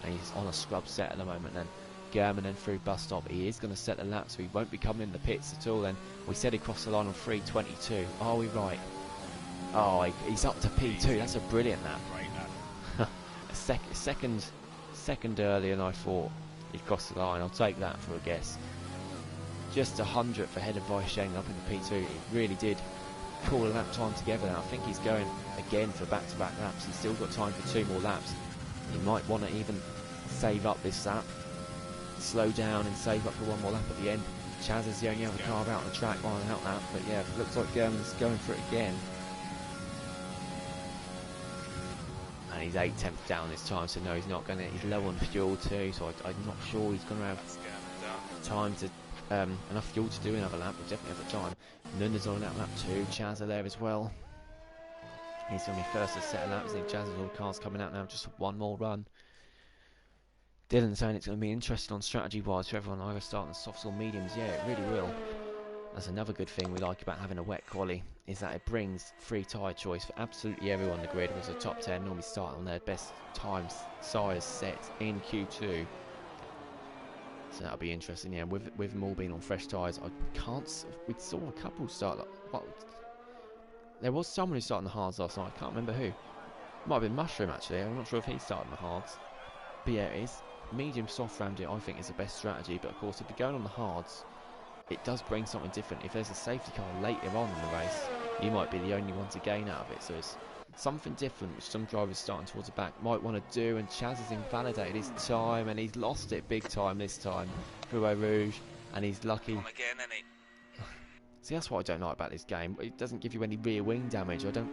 And he's on a scrub set at the moment then. German then through bus stop. He is going to set the lap, so he won't be coming in the pits at all then. We said he crossed the line on 3:22. Are we right? Oh, he's up to P2. That's a brilliant lap. A second earlier than I thought he'd crossed the line. I'll take that for a guess. Just 100th ahead of Weisheng up in the P2. It really did pull a lap time together now. I think he's going again for back-to-back laps. He's still got time for 2 more laps. He might want to even save up this lap. Slow down and save up for 1 more lap at the end. Chaz is the only other car out on the track on and out lap, but yeah, looks like German's going for it again. And he's 8/10 down this time, so no, he's not going to. He's low on fuel too, so I'm not sure he's going to have time to enough fuel to do another lap. But definitely have the time. Nunda's on that lap too. Chaz are there as well. He's going to be first to set a lap. I think Chaz's all cars coming out now, just 1 more run. Dylan saying it's going to be interesting on strategy-wise for everyone either starting softs or mediums. Yeah, it really will. That's another good thing we like about having a wet quali, is that it brings free tyre choice for absolutely everyone on the grid. Was the top 10 normally start on their best times size set in Q2. So that'll be interesting. Yeah, with them all being on fresh tyres, I can't. We saw a couple start. There was someone who started on the hards last night. I can't remember who. Might have been Mushroom actually. I'm not sure if he started on the hards. But yeah, it is. Medium soft rammed it, I think, is the best strategy. But of course, if you're going on the hards, it does bring something different. If there's a safety car later on in the race, you might be the only one to gain out of it. So it's something different, which some drivers starting towards the back might want to do. And Chaz has invalidated his time, and he's lost it big time this time through Eau Rouge, and he's lucky. On again, isn't he? See, that's what I don't like about this game. It doesn't give you any rear wing damage. The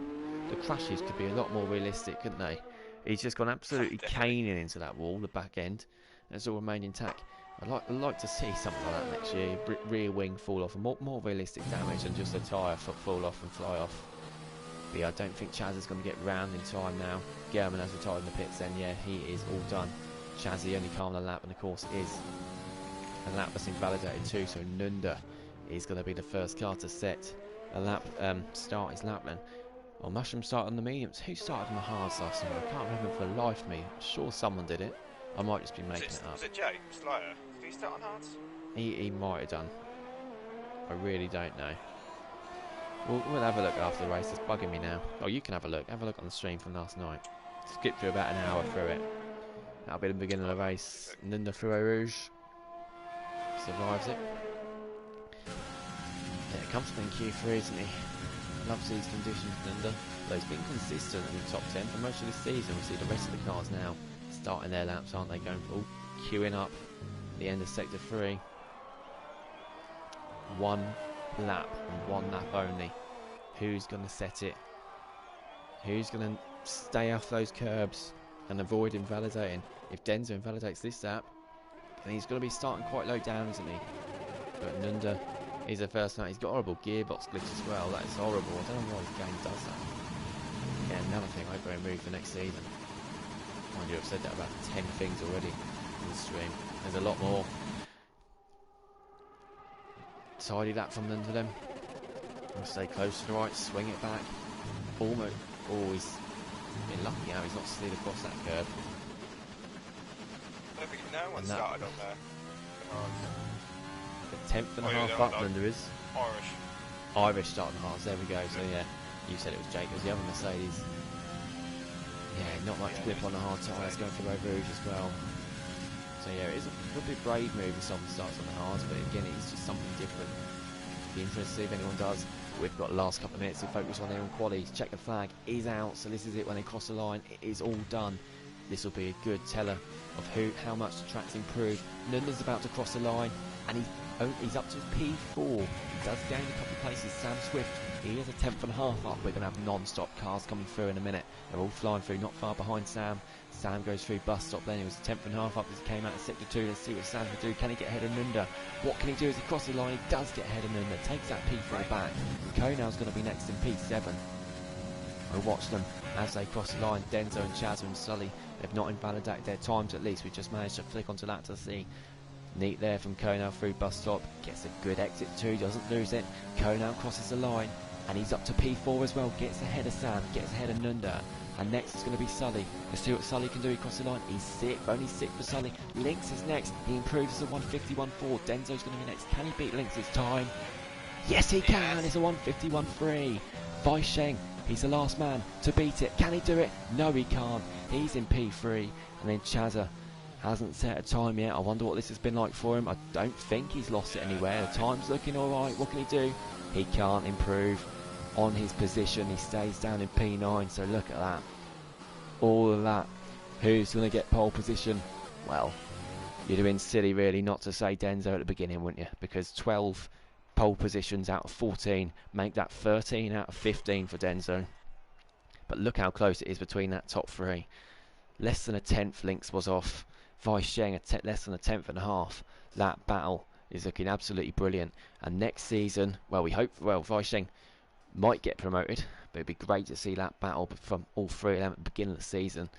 crashes could be a lot more realistic, couldn't they? He's just gone absolutely caning into that wall, the back end, and it's all remained intact. I'd like to see something like that next year. Rear wing fall off, and more realistic damage than just a tyre fall off and fly off. But yeah, I don't think Chaz is going to get round in time now. German has retired in the pits, then yeah, he is all done. Chaz the only car on the lap, and of course is a lap that's invalidated too. So Nunda is going to be the first car to set a lap, start his lap then. Well, Mushroom started on the mediums. Who started on the hards last night? I can't remember for the life of me. I'm sure someone did it. I might just be making it up. Was it Jake Slayer? Did he start on hards? He might have done. I really don't know. We'll have a look after the race. It's bugging me now. Oh, you can have a look. Have a look on the stream from last night. Skip through about an hour through it. That'll be the beginning of the race. Nunda through Eau Rouge. Survives it. Yeah, comfortable in Q3, isn't he? Loves these conditions, Nunda. But he's been consistent in the top 10 for most of this season. We see the rest of the cars now starting their laps, aren't they? Going for queuing up at the end of sector 3. 1 lap and 1 lap only. Who's going to set it? Who's going to stay off those curbs and avoid invalidating? If Denza invalidates this lap, then he's going to be starting quite low down, isn't he? But Nunda is the first lap. He's got horrible gearbox glitch as well. That is horrible. I don't know why this game does that. Yeah, another thing I hope they remove for next season. Mind you, I've said that about 10 things already. to the stream. There's a lot more. Tidy that from under them. We'll stay close to the right, swing it back. Almost. Oh, he's been lucky how he's not slid across that curve. I don't think no one started on there. The 10th and a half up under is Irish starting halves. There we go. So yeah, you said it was Jake. It was the other Mercedes. Yeah, not much grip on the hard tyres going for Road Rouge as well. So yeah, it is a bit brave move if someone starts on the hards, but again, it's just something different. Be interested to see if anyone does. We've got the last couple of minutes to focus on here on qualies. Check the flag is out, so this is it when they cross the line. It is all done. This will be a good teller of how much the track's improved. Nunda's about to cross the line, and he's up to P4. He does gain a couple of places. Sam Swift, he is a 10th and a half up. We're going to have non-stop cars coming through in a minute. They're all flying through, not far behind Sam. Sam goes through bus stop then. He was a 10th and a half up as he came out of sector 2. Let's see what Sam can do. Can he get ahead of Nunda? What can he do as he crosses the line? He does get ahead of Nunda. Takes that P4 back. Konal's going to be next in P7. We'll watch them as they cross the line. Denzo and Chaz and Sully, they've not invalidated their times at least. We just managed to flick onto that to see. Neat there from Konal through bus stop. Gets a good exit too, doesn't lose it. Konal crosses the line and he's up to P4 as well. Gets ahead of Sam, gets ahead of Nunda. And next is going to be Sully. Let's see what Sully can do. He crosses the line. He's sick, only sick for Sully. Lynx is next. He improves to 151.4. Denzo's going to be next. Can he beat Lynx's time? Yes, he can. It's a 151.3. Vaisheng, he's the last man to beat it. Can he do it? No, he can't. He's in P3. And then Chazza hasn't set a time yet. I wonder what this has been like for him. I don't think he's lost it anywhere. The time's looking alright. What can he do? He can't improve on his position. He stays down in P9. So look at that. All of that. Who's going to get pole position? Well, you'd have been silly really not to say Denzo at the beginning, wouldn't you? Because 12 pole positions out of 14 make that 13 out of 15 for Denzo. But look how close it is between that top three. Less than a tenth Lynx was off. Vaisheng less than a tenth and a half. That battle is looking absolutely brilliant. And next season, well, we hope, Vaisheng might get promoted, but it'd be great to see that battle from all three of them at the beginning of the season,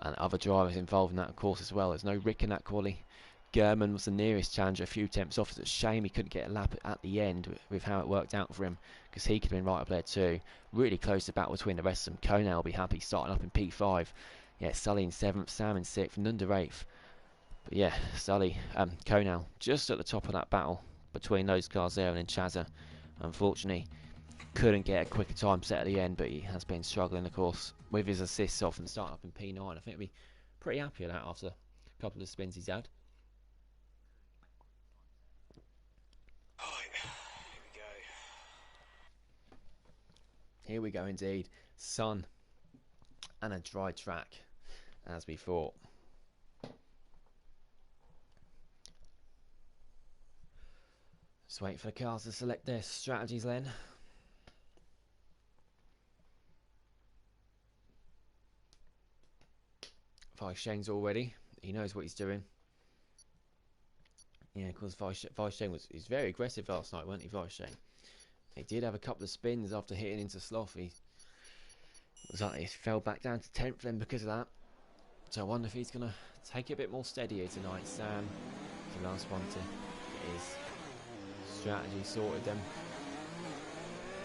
and other drivers involved in that, of course, as well. There's no Rick in that quali. German was the nearest challenger, a few tenths off. It's a shame he couldn't get a lap at the end with how it worked out for him, because he could have been right up there too. Really close to battle between the rest of them. Konal will be happy starting up in P5. Yeah, Sully in 7th, Sam in 6th, Nunda 8th. But yeah, Konal just at the top of that battle between those cars there, and then Chazza, unfortunately, couldn't get a quicker time set at the end, but he has been struggling, of course, with his assists off and starting up in P9. I think he'll be pretty happy with that after a couple of spins he's had. Here we go indeed. Sun and a dry track, as we thought. Just wait for the cars to select their strategies then. Vaisheng's all ready. He knows what he's doing. Yeah, of course, Vaisheng was very aggressive last night, weren't he, Vaisheng? He did have a couple of spins after hitting into Sloth. He fell back down to 10th then because of that. So I wonder if he's going to take it a bit more steady here tonight. Sam, the last one to get his strategy sorted then.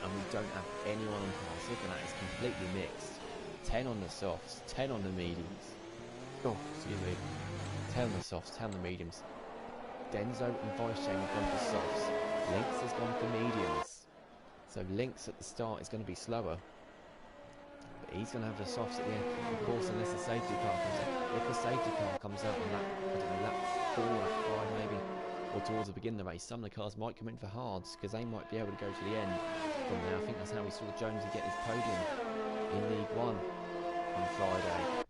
And we don't have anyone on pass. Look at that, it's completely mixed. 10 on the softs, 10 on the mediums. Oh, excuse me. 10 on the softs, 10 on the mediums. Denzo and Vaisheng have gone for softs. Lynx has gone for mediums. So Lynx at the start is going to be slower. But he's going to have the softs at the end. Of course, unless the safety car comes out. If the safety car comes out on lap 4 or 5 maybe, or towards the beginning of the race, some of the cars might come in for hards, because they might be able to go to the end from there. I think that's how we saw Jonesy get his podium in League 1 on Friday.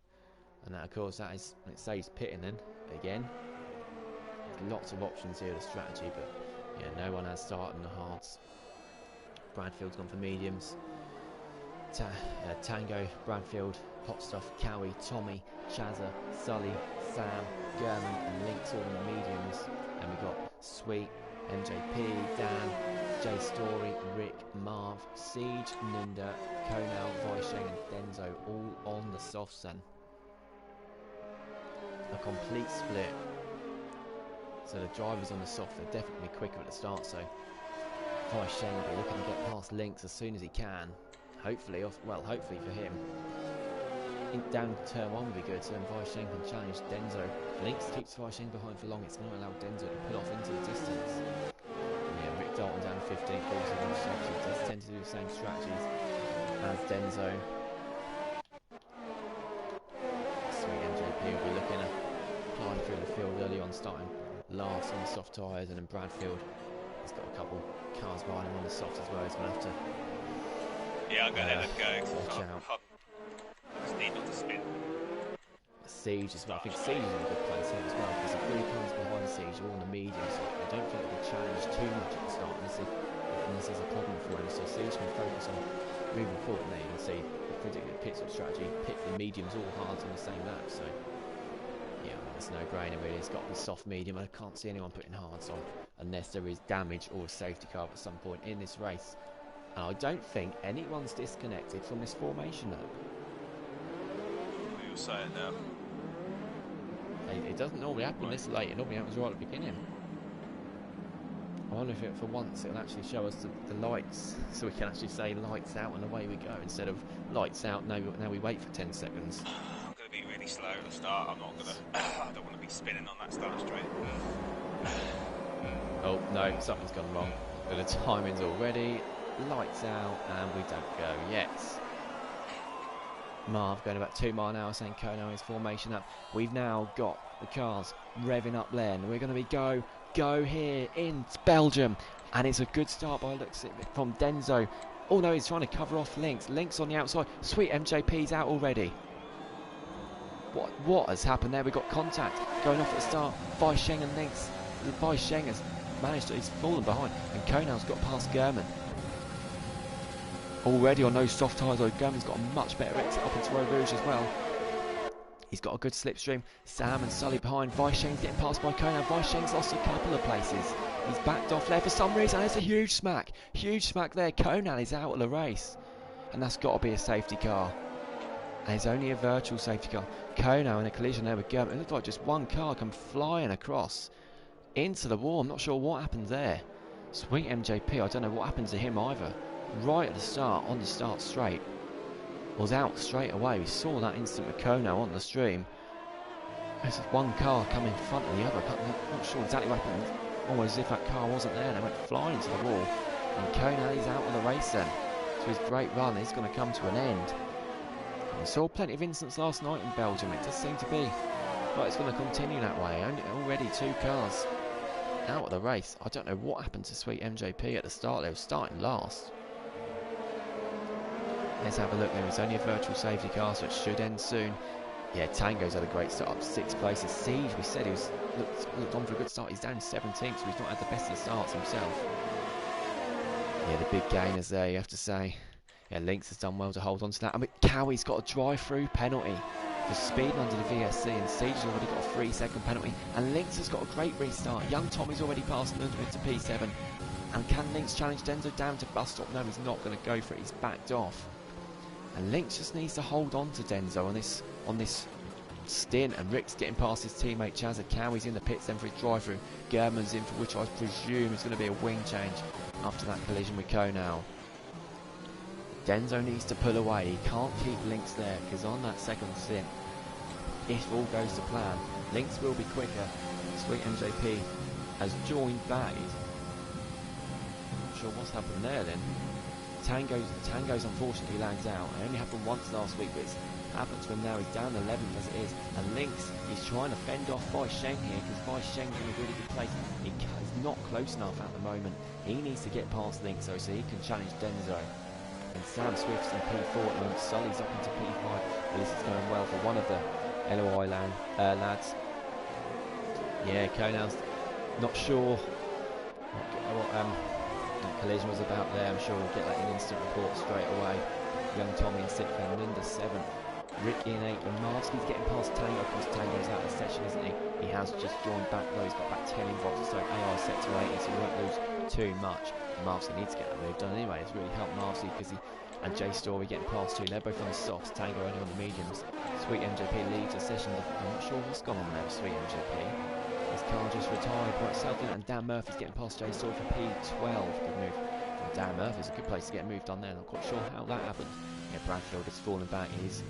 And that, of course, that is, let's say he's pitting then, again. There's lots of options here, the strategy, but yeah, no one has started in the hards. Bradfield's gone for mediums. Tango, Bradfield, Hot Stuff, Cowie, Tommy, Chazza, Sully, Sam, German, and Lynx all in the mediums. And we've got Sweet, MJP, Dan, Jay Story, Rick, Marv, Siege, Nunda, Konal, Vaisheng, and Denzo all on the softs then. A complete split So the drivers on the soft, they're definitely quicker at the start. So Vaisheng will be looking to get past Lynx as soon as he can. Hopefully, hopefully for him. Down turn 1 would be good, so then Vaisheng can challenge Denzo. Lynx keeps Vaisheng behind for long. It's going to allow Denzo to pull off into the distance. Yeah, Rick Dalton down 15, 40 on the soft. He does tend to do the same strategies as Denzo. Sweet MJP will be looking at flying through the field early on, starting last on the soft tyres, and then Bradfield, he's got a couple cars behind him on the soft as well. He's going to have to I'm going to let them go. watch out. I just need not to spin. Siege as well. I think Siege is in a good place here as well, because the 3 cars behind Siege are all on the medium, so I don't think it'll challenge too much at the start unless there's a problem for him. So Siege can focus on moving forward, and there you can see the predicted pit stop strategy, pit the mediums all hards on the same lap. So yeah, it's no brainer really. It's got to be soft medium. I can't see anyone putting hards on unless there is damage or a safety car at some point in this race. And I don't think anyone's disconnected from this formation lap. You'll say it now. It doesn't normally happen this late. It normally happens right at the beginning. I wonder if for once it'll actually show us the lights, so we can actually say lights out and away we go, instead of lights out, now we wait for 10 seconds. I'm going to be really slow at the start. I'm not going to... I don't want to be spinning on that start straight. Oh no, something's gone wrong. But the timing's already. Lights out, and we don't go yet. Marv going about 2 miles an hour, saying Kono is formation up. We've now got the cars revving up there, and we're going to be go here in Belgium, and it's a good start by looks from Denzo. Oh no, he's trying to cover off Lynx. Lynx on the outside. Sweet MJP's out already. What has happened there? We've got contact going off at the start. Vaisheng and Lynx. Vaisheng has managed to, he's fallen behind, and Konal's got past German. Already on those soft tyres, though, German's got a much better exit up into Roe Rouge as well. He's got a good slipstream. Sam and Sully behind. Vaisheng's getting passed by Konal. Vaisheng's lost a couple of places. He's backed off there for some reason. There's a huge smack. Huge smack there. Konal is out of the race. And that's got to be a safety car. And it's only a virtual safety car. Konal in a collision there with German. It looked like just one car come flying across into the wall. I'm not sure what happened there. Sweet MJP, I don't know what happened to him either. Right at the start, on the start straight, was out straight away. We saw that instant with Kono on the stream. There's one car coming in front of the other. I'm not sure exactly what happened. Almost as if that car wasn't there. They went flying to the wall. And Kono is out of the race then. So his great run is going to come to an end. We saw plenty of incidents last night in Belgium. It does seem to be like it's going to continue that way. Already 2 cars out of the race. I don't know what happened to Sweet MJP at the start. They were starting last. Let's have a look there. It's only a virtual safety car, so it should end soon. Yeah, Tango's had a great start, up 6 places. Siege, we said he was looked on for a good start. He's down 17th, so he's not had the best of the starts himself. Yeah, the big gainers there, you have to say. Yeah, Lynx has done well to hold on to that. I mean, Cowie's got a drive-through penalty for speeding under the VSC, and Siege has already got a 3-second penalty. And Lynx has got a great restart. Young Tommy's already passed Ludwig to P7. And can Lynx challenge Denzo down to bus stop? No, he's not going to go for it. He's backed off. And Lynx just needs to hold on to Denzo on this stint, and Rick's getting past his teammate Chazza. Cowie's in the pits then for his drive-through. German's in for which I presume is going to be a wing change after that collision with Konal. Denzo needs to pull away. He can't keep Lynx there, because on that second stint, if all goes to plan, Lynx will be quicker. Sweet MJP has joined back. I'm not sure what's happened there then. Tango's unfortunately lagged out. It only happened once last week, but it's happened to him now. He's down 11th as it is. And Lynx is trying to fend off Vaisheng here, because Vaisheng's in a really good place. He's not close enough at the moment. He needs to get past Lynx so he can challenge Denzo. And Sam Swift's in P4 at the moment. Sully's up into P5. But this is going well for one of the LOI lads. Yeah, Konal's not sure what that collision was about there. I'm sure we'll get that in instant report straight away. Young Tommy in 6th and Linda 7th. Rick in 8th, and Marski's getting past Tango. Of course, Tango's out of the session, isn't he? He has just joined back though. He's got back 10 involved, so AI set to 80, so he won't lose too much. Marski needs to get that move done anyway. It's really helped Marski because and Jay Story getting past 2. They're both on the softs. Tango only on the mediums. Sweet MJP leads the session. I'm not sure what's gone on there with Sweet MJP. His car just retired by itself, and Dan Murphy's getting past Jay Story for P12. Good move from Dan Murphy. It's a good place to get moved on there. I'm not quite sure how that happened. Yeah, Bradfield is falling back. He's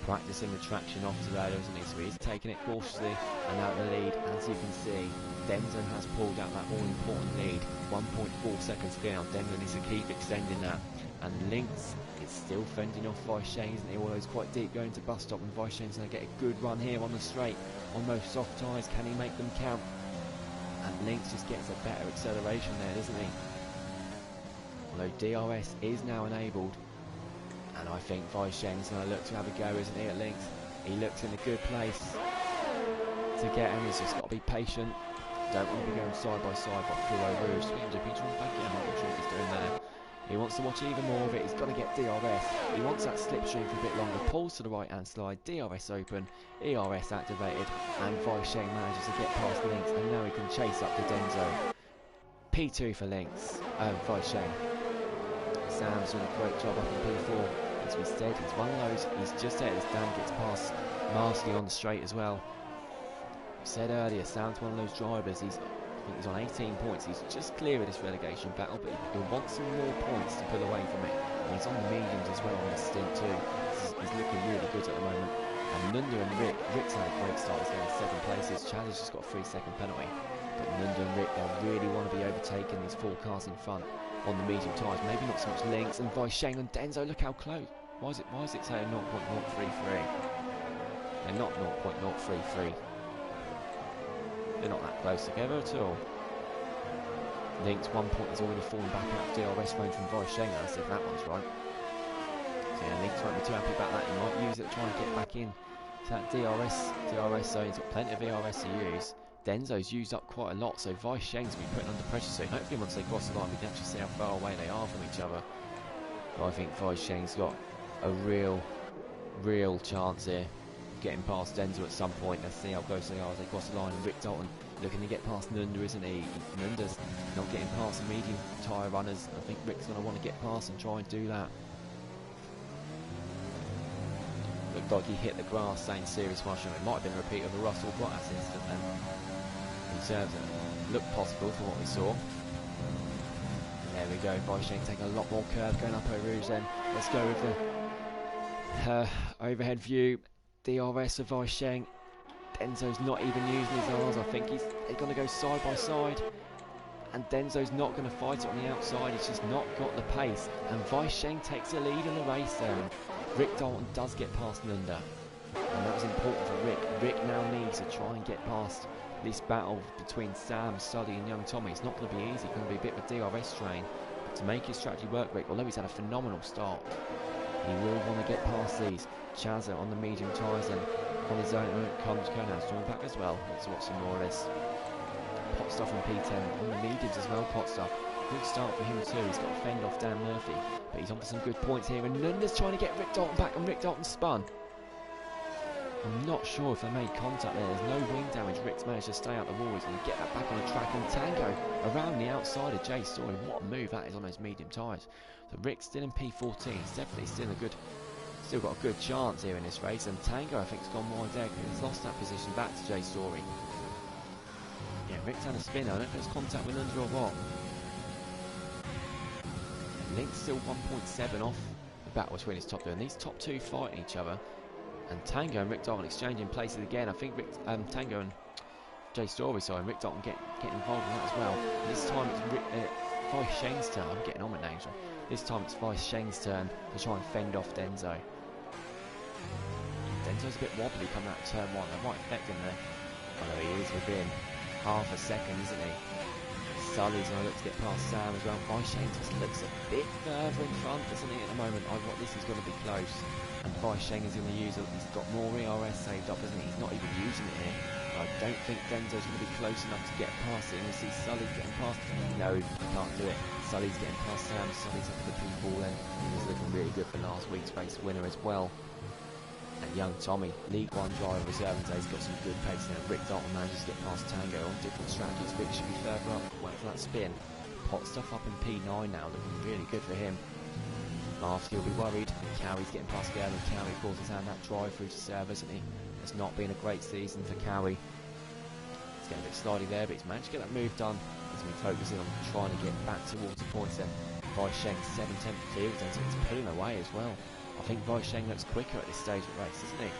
practicing the traction off today, isn't he? So he's taking it cautiously and out in the lead. As you can see, Denson has pulled out that all-important lead. 1.4 seconds clear. Denson needs to keep extending that. And Lynx is still fending off Weisheng, isn't he? Although he's quite deep going to bus stop, and Weisheng's going to get a good run here on the straight on those soft tyres. Can he make them count? And Lynx just gets a better acceleration there, doesn't he? Although DRS is now enabled, and I think Weisheng's going to look to have a go, isn't he, at Lynx? He looks in a good place to get him. He's just got to be patient. Don't want to be going side by side, but through over Rouge. Back in. I'm not sure what he's doing there. He wants to watch even more of it. He's got to get DRS. He wants that slipstream for a bit longer. Pulls to the right hand slide. DRS open. ERS activated. And Weisheng manages to get past Lynx. And now he can chase up to Denzo. P2 for Lynx. Weisheng. Sam's doing a great job up in P4. As we said, he's one of those. He's just ahead as Dan gets past Marsley on the straight as well. We said earlier, Sam's one of those drivers. I think he's on 18 points. He's just clear of this relegation battle, but he wants some more points to pull away from it. And he's on the mediums as well on this stint too. He's looking really good at the moment. And Nunda and Rick's had a great start. He's getting 7 places. Chad has just got a 3-second penalty. But Nunda and Rick, they really want to be overtaking these 4 cars in front on the medium tyres. Maybe not so much Lynx and Weisheng and Denzo. Look how close. Why is it saying 0.033? They're not 0.033. They're not that close together at all. Lynx 1 point has already fallen back out of DRS range from Weisheng. Let's see if that one's right. So yeah, Lynx won't be too happy about that. He might use it to try and get back in to that DRS zone. He's got plenty of ERS to use. Denzo's used up quite a lot, so Weisheng's going to be putting under pressure soon. Hopefully once they cross the line we can actually see how far away they are from each other. But I think Weisheng's got a real chance here getting past Denzo at some point. Let's see how close they are as they cross the line. Rick Dalton looking to get past Nunda, isn't he? Nunda's not getting past the medium tyre runners. I think Rick's going to want to get past and try and do that. Looked like he hit the grass, saying serious mushroom. It might have been a repeat of the Russell Bottas incident then. It looked possible from what we saw. There we go, Weisheng taking a lot more curve going up over Rouge then. Let's go with the overhead view. DRS of Weisheng. Denzo's not even using his R's. I think they're going to go side by side. And Denzo's not going to fight it on the outside. He's just not got the pace. And Weisheng takes the lead in the race there. Rick Dalton does get past Nunda. And that was important for Rick. Rick now needs to try and get past this battle between Sam, Sully and young Tommy. It's not going to be easy. It's going to be a bit of a DRS strain. But to make his strategy work, Rick, although he's had a phenomenal start, he will want to get past these. Chazza on the medium tyres and on his own comes Conan storming back as well. Let's watch some more of this. Potstuff on P10 on the mediums as well. Potstuff, good start for him too. He's got to fend off Dan Murphy, but he's on for some good points here. And Nunda's trying to get Rick Dalton back, and Rick Dalton spun. I'm not sure if they made contact there. There's no wing damage. Rick's managed to stay out the wall. He's going to get that back on the track. And Tango around the outside of Jay Story. What a move that is on those medium tyres. So Rick's still in P14. He's definitely still got a good chance here in this race. And Tango, I think, has gone wide there because he's lost that position back to Jay Story. Yeah, Rick's had a spin. I don't know if it's contact with under or what. And Link's still 1.7 off the battle between his top two. And these top two fighting each other. And Tango and Rick Dalton exchanging places again. I think Tango and Jay Story, and Rick Dalton getting involved in that as well. And this time it's Weisheng's turn. I'm getting on with names. This time it's Weisheng's turn to try and fend off Denzo. Denzo's a bit wobbly coming out of turn 1. That might affect him there. Although he is within half a second, isn't he? Sully's going to look to get past Sam as well. Weisheng just looks a bit further in front, doesn't he, at the moment? I thought this is going to be close. And Weisheng is going to use it. He's got more ERS saved up, isn't he? He's not even using it here. I don't think Denzo's going to be close enough to get past it. And we see Sully getting past. No, he can't do it. Sully's getting past Sam. Sully's up to the P4 then. He's looking really good for last week's race winner as well. And young Tommy, League 1 driver reserve today, he's got some good pace now. Rick Dalton manages to get past Tango on different strategies. Rick should be further up. Wait for that spin. Potstuff up in P9 now, looking really good for him. Marsley will be worried. Cowie's getting past Gale, and Cowie, of course, has had that drive through to serve, isn't he? It's not been a great season for Cowie. It's getting a bit slidey there, but he's managed to get that move done. He's been focusing on trying to get back towards the points there. Weisheng 7/10 clear with Denzo. He's pulling away as well. I think Weisheng looks quicker at this stage of the race, isn't he?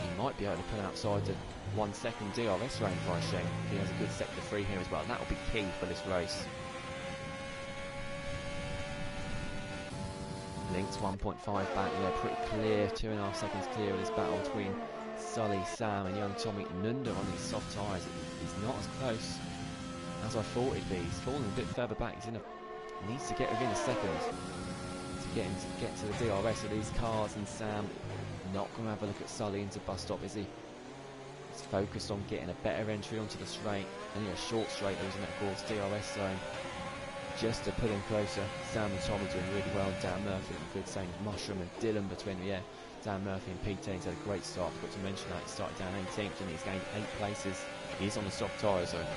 He might be able to pull outside the 1 second DRS range, Weisheng. He has a good sector 3 here as well, and that will be key for this race. Links 1.5 back there, pretty clear, 2.5 seconds clear of this battle between Sully, Sam and young Tommy Nunda on these soft tyres. He's not as close as I thought he'd be. He's falling a bit further back. He needs to get within a second to get to the DRS of these cars, and Sam not going to have a look at Sully into bus stop, is he? He's focused on getting a better entry onto the straight, only a short straight losing that course DRS zone. Just to put him closer. Sam and Tommy doing really well. Dan Murphy looking good, same as Mushroom and Dylan between them. Yeah, Dan Murphy and Pete Taines had a great start. Forgot to mention that he started down 18th and he's gained 8 places. He's on the soft tyre zone.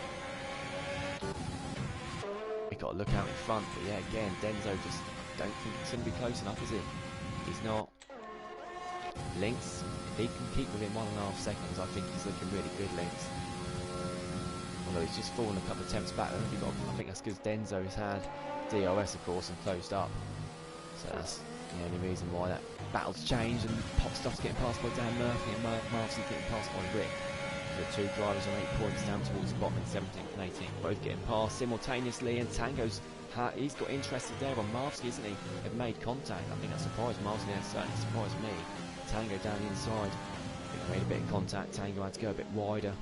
He got to look out in front, but yeah, again, Denzo just don't think it's going to be close enough, is he? He's not. Links, if he can keep within 1.5 seconds, I think he's looking really good, Links. Although he's just fallen a couple of attempts back. I think that's because Denzo has had DRS, of course, and closed up. So that's the only reason why that battle's changed. And Pot Stuff's getting passed by Dan Murphy and Marv's getting passed by Rick. The two drivers on 8 points down towards the bottom in 17th and 18th. Both getting passed simultaneously, and Tango's he's got interested there on Marvsky, isn't he? They've made contact. I think that surprised Marvsky, and certainly surprised me. Tango down the inside. I think they made a bit of contact. Tango had to go a bit wider.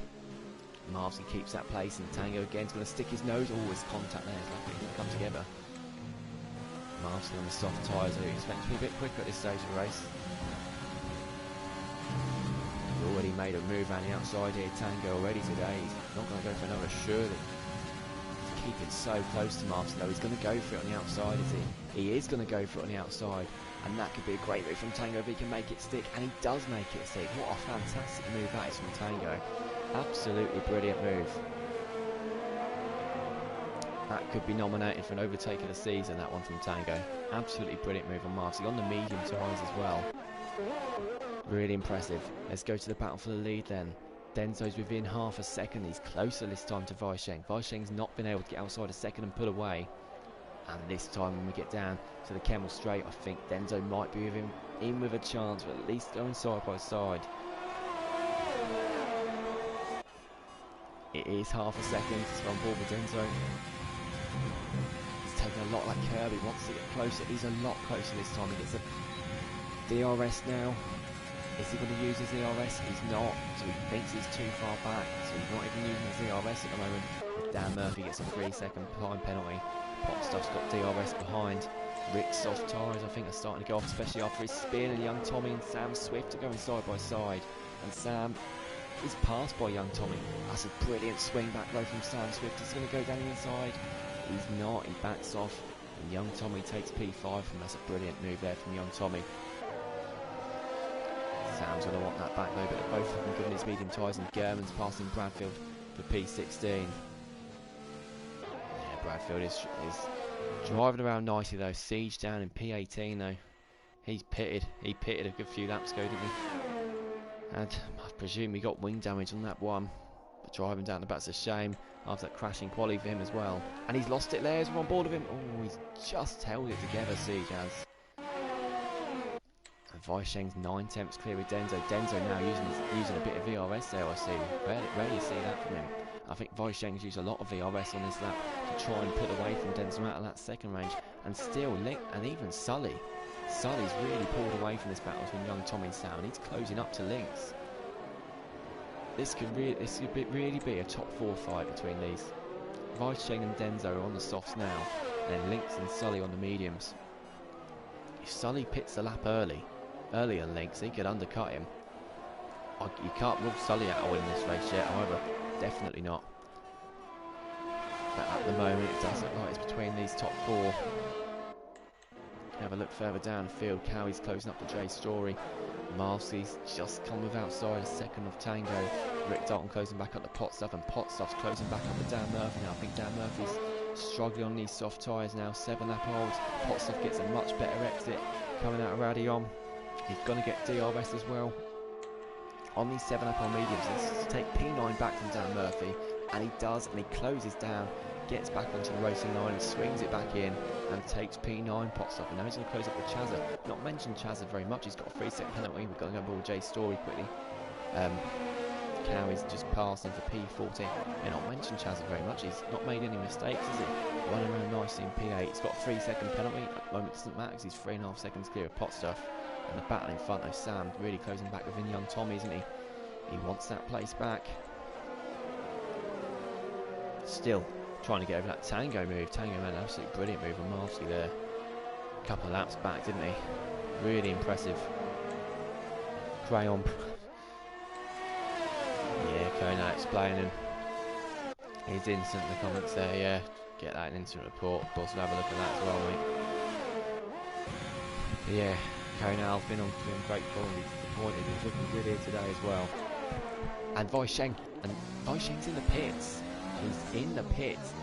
Marvsky keeps that place, and Tango again's going to stick his nose. Always contact there. It's like it didn't come together. Marvsky on the soft tyres. I expect to be a bit quicker at this stage of the race. He's already made a move around the outside here. Tango already today. He's not going to go for another, surely. He's keeping so close to Marvsky though. He's going to go for it on the outside, is he? He is going to go for it on the outside. And that could be a great move from Tango if he can make it stick. And he does make it stick. What a fantastic move that is from Tango. Absolutely brilliant move. That could be nominated for an overtake of the season, that one from Tango. Absolutely brilliant move on Marvsky, on the medium tyres as well. Really impressive. Let's go to the battle for the lead then. Denzo's within half a second. He's closer this time to Weisheng. Weisheng's not been able to get outside a second and pull away. And this time when we get down to the Kemmel Straight, I think Denzo might be with him in with a chance, but at least going side by side. It is half a second to on board with Denzo. He's taking a lot of that curb. He wants to get closer. He's a lot closer this time. He gets a DRS now. Is he going to use his DRS? He's not. So he thinks he's too far back. So he's not even using his DRS at the moment. Dan Murphy gets a 3-second time penalty. Pot Stuff's got DRS behind. Rick's soft tyres, I think, are starting to go off, especially after his spin. And young Tommy and Sam Swift are going side by side. And Sam is passed by young Tommy. That's a brilliant swing back low from Sam Swift. He's going to go down the inside. He's not. He backs off. And young Tommy takes P5, and that's a brilliant move there from young Tommy. Sam's going to want that back though, but both of them given his medium tyres, and German's passing Bradfield for P16. Yeah, Bradfield is driving around nicely though. Siege down in P18 though. He's pitted. He pitted a good few laps ago, didn't he? And I presume he got wing damage on that one. But driving down the back's a shame after that crashing quali for him as well. And he's lost it there as we're on board of him. Oh, he's just held it together, Siege has. And Weisheng's 9 attempts clear with Denzo. Denzo now using a bit of VRS there, I see. Rarely see that from him. I think Weisheng's used a lot of VRS on this lap to try and put away from Denzo out of that second range. And still, Link and even Sully's really pulled away from this battle between young Tommy and Sam, and he's closing up to Links. This could really be a top 4 fight between these. Weisheng and Denzo are on the softs now, and then Links and Sully on the mediums. If Sully pits the lap earlier than Links, he could undercut him. You can't rule Sully out of winning this race yet, however, definitely not. But at the moment, it does look like it's between these top 4. Have a look further down the field. Cowie's closing up to Jay Story. Marcy's just come with outside a second of Tango. Rick Dalton closing back up to Potstuff, and Potstuff's closing back up to Dan Murphy now. I think Dan Murphy's struggling on these soft tyres now. 7 lap holds. Potstuff gets a much better exit coming out of Radion. He's going to get DRS as well. on these 7 up on mediums. This is to take P9 back from Dan Murphy, and he does, and he closes down, gets back onto the racing line and swings it back in and takes P9 pots off. And now he's going to close up with Chazza. Not mentioned Chazza very much. He's got a 3-second penalty. We've got to go over with Jay Story quickly. Cow is just passing for P14. Yeah, not mentioned Chazza very much. He's not made any mistakes, has he? Running around nicely in P8. He's got a 3-second penalty. At the moment it doesn't matter because he's 3.5 seconds clear of pot stuff. And the battle in front of Sam really closing back within young Tommy, isn't he? He wants that place back. Still trying to get over that Tango move. Tango made an absolutely brilliant move on Marsky there. A couple of laps back, didn't he? Really impressive. Crayon. Yeah, Kona explaining his instant in the comments there. Yeah, get that in instant report. Of course, we'll have a look at that as well, mate. But yeah, Konal's been on doing great form. He's disappointed. He's looking good here today as well. And Voisheng, Voisheng's in the pits. He's in the pits.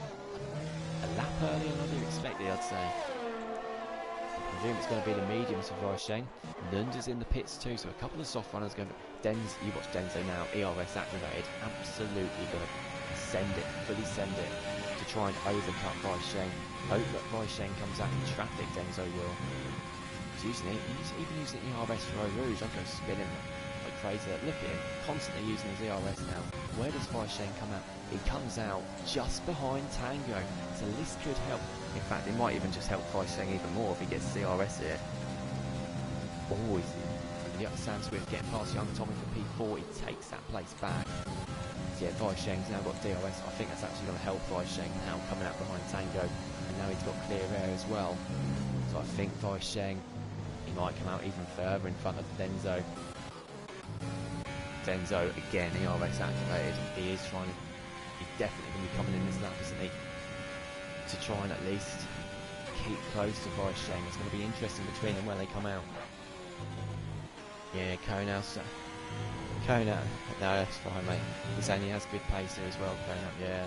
A lap earlier than I expected, I'd say. I presume it's going to be the mediums for Voisheng. Lunda's in the pits too, so a couple of soft runners going. You watch Denzo now, ERS activated, absolutely going to send it, fully send it, to try and overcut Voisheng. Hope that Voisheng comes out in traffic, Denzo will. He's using it, he's even using ERS for Eau Rouge. I'm going to spin him like crazy. Look at him, constantly using his ERS now. Where does Voisheng come out? He comes out just behind Tango, so this could help. In fact, it might even just help Voisheng even more if he gets CRS here. Always. Sam Swift getting past young Tommy for P4, he takes that place back. So yeah, Voisheng's now got DRS. I think that's actually going to help Voisheng now coming out behind Tango, and now he's got clear air as well. So I think Voisheng, he might come out even further in front of Denzo. Denzo again, ERS activated. He's definitely going to be coming in this lap, isn't he? To try and at least keep close to Voisheng. It's going to be interesting between them when they come out. Yeah, Kona. No, that's fine, mate. He's only has good pace here as well, Kona. Yeah.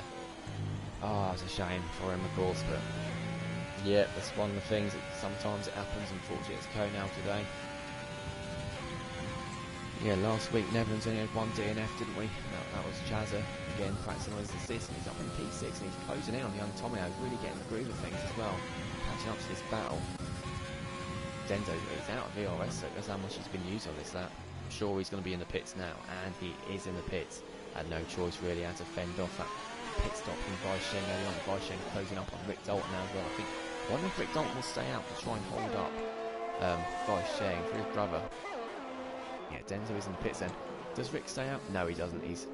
Oh, it's a shame for him, of course, but yeah, that's one of the things that sometimes it happens. Unfortunately, it's Kona today. Yeah, last week Netherlands only had one DNF, didn't we? That was Chazza again practicing on his assist, and he's up in P6 and he's closing in on young Tommy. He's really getting the groove of things as well, catching up to this battle. Denzo is out of VRS, so that's how much he's been used on this lap. I'm sure he's going to be in the pits now, and he is in the pits. Had no choice really, had to fend off that pit stop from Voisheng early on. Voisheng closing up on Rick Dalton now as well. I wonder if Rick Dalton will stay out to try and hold up Voisheng for his brother. Yeah, Denzo is in the pits then. Does Rick stay out? No, he doesn't. He's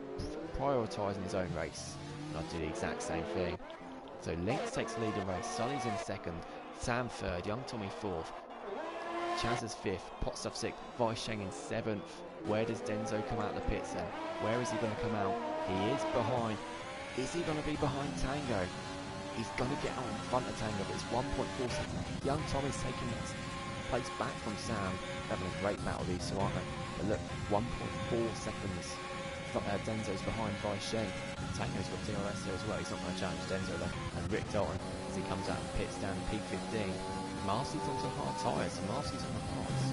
prioritising his own race. And I'll do the exact same thing. So Lynx takes the lead in the race. Sully's in second. Sam third. Young Tommy fourth. Chaz is 5th, Potstuff 6th, Voisheng in 7th. Where does Denzo come out of the pits then? Where is he going to come out? He is behind. Is he going to be behind Tango? He's going to get out in front of Tango, but it's 1.4 seconds. Young Tommy's taking that place back from Sam. Having a great battle these two, aren't they? But look, 1.4 seconds. Denzo's behind Voisheng. Tango's got DRS there as well. He's not going to challenge Denzo though. And Rick Dalton, as he comes out of the pits down in P15. Marcy's on some hard tyres, so Marcy's on the hards.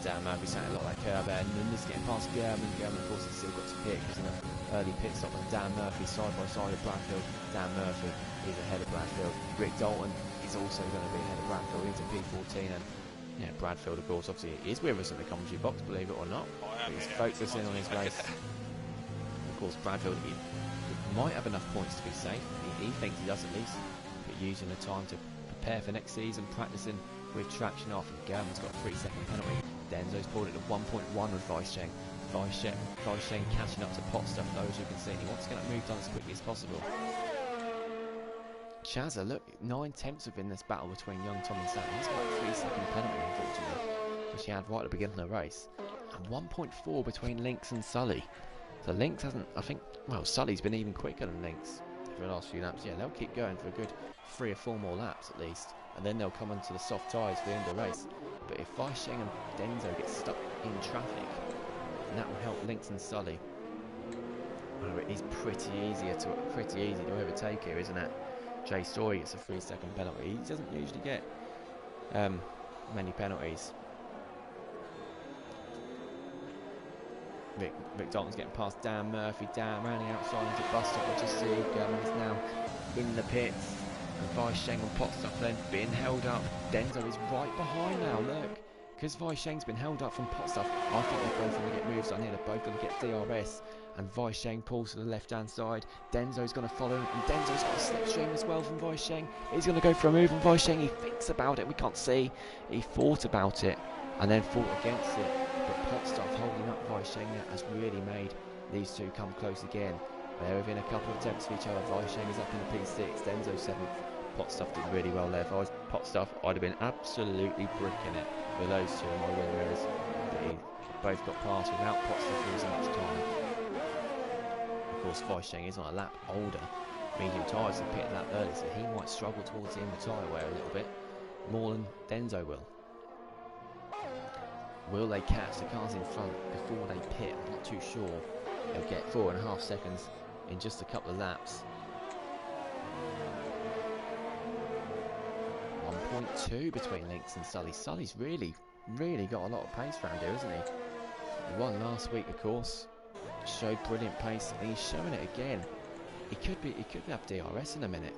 Dan Murphy sounded a lot like her there, and then just getting past German. German, of course, has still got to pit because in an early pit stop with Dan Murphy side by side with Bradfield. Dan Murphy is ahead of Bradfield. Rick Dalton is also going to be ahead of Bradfield into P14, and yeah, Bradfield, of course, obviously is with us in the commentary box, believe it or not. He's focusing on his race. Of course, Bradfield he might have enough points to be safe. He thinks he does at least, but using the time to prepare for next season, practicing with traction off. And German's got a 3-second penalty. Denzo's pulled it to 1.1 with Voisheng. Voisheng catching up to Potstuff, those who can see. He wants to get that move done as quickly as possible. Chazza, look, 9/10 within this battle between young Tom and Sam. He's got a 3-second penalty, unfortunately, which he had right at the beginning of the race. And 1.4 between Lynx and Sully. So Lynx hasn't, I think, well, Sully's been even quicker than Lynx for the last few laps. Yeah, they'll keep going for a good 3 or 4 more laps at least, and then they'll come onto the soft tyres for the end of the race. But if Voisheng and Denzo get stuck in traffic, then that will help Lynx and Sully. Well, it is pretty easy to overtake here, isn't it? Jay Story gets a 3-second penalty. He doesn't usually get many penalties. Rick Dalton's getting past Dan Murphy. Dan rounding outside into bus stop. What you see, German is now in the pits. And Weisheng and Potstuff then being held up. Denzo is right behind now, look. Because Weisheng's been held up from Potstuff, I think they're both going to get moves on here. They're both going to get DRS. And Weisheng pulls to the left-hand side. Denzo's going to follow him. And Denzo's got a slipstream as well from Weisheng. He's going to go for a move on Weisheng. He thinks about it. We can't see. He thought about it and then fought against it. But Potstuff holding up Weisheng has really made these two come close again. They're within a couple of attempts of each other. Weisheng is up in the P6. Denzo 7th. Potstuff did really well there. If I was Potstuff, I'd have been absolutely bricking it with those two in my win mirrors. They both got past without Potstuff losing much time. Of course, Weisheng is on a lap older. Medium tyres and pitted that early, so he might struggle towards the end of tyre wear a little bit more than Denzo will. Will they catch the cars in front before they pit? I'm not too sure. They'll get 4.5 seconds in just a couple of laps. 1.2 between Lynx and Sully. Sully's really got a lot of pace around here, isn't he? He won last week, of course. Showed brilliant pace, and he's showing it again. He could have DRS in a minute.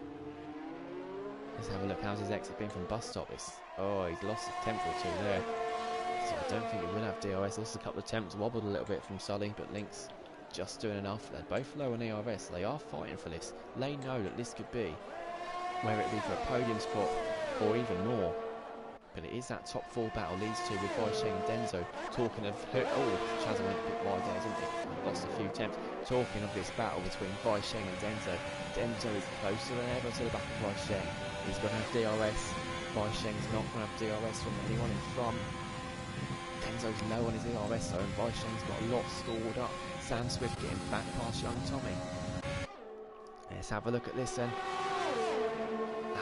Let's have a look. How's his exit been from bus stop? Oh, he's lost a tenth or two there. So I don't think he will have DRS. Lost a couple of attempts, wobbled a little bit from Sully, but Lynx just doing enough. They're both low on ERS. They are fighting for this. They know that this could be, whether it be for a podium spot or even more. But it is that top 4 battle, these two with Weisheng and Denzo. Talking of, Chaz went a bit wide there, didn't he? Lost a few attempts. Talking of this battle between Weisheng and Denzo. Denzo is closer than ever to the back of Weisheng. He's going to have DRS. Weisheng's not going to have DRS from anyone in front. Denzo's low on his ERS though, and Weisheng's got a lot stored up. Sam Swift getting back past young Tommy. Let's have a look at this then.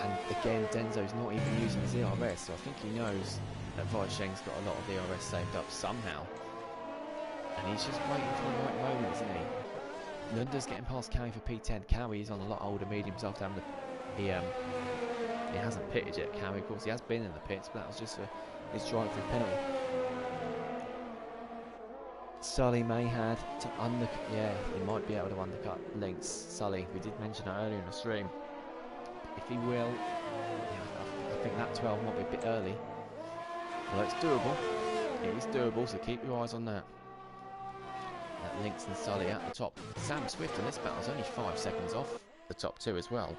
And again, Denzo's not even using his ERS, so I think he knows that Weisheng's got a lot of ERS saved up somehow. And he's just waiting for the right moment, isn't he? Lunda's getting past Cowie for P10. Cowie is on a lot older mediums after having he hasn't pitted yet, Cowie. Of course, he has been in the pits, but that was just for his drive-through penalty. Sully may have to undercut. Yeah, he might be able to undercut Lynx. Sully, we did mention that earlier in the stream. If he will, yeah, I think that 12 might be a bit early. Well, it's doable. It is doable, so keep your eyes on that. That Lynx and Sully at the top. Sam Swift in this battle is only 5 seconds off the top 2 as well.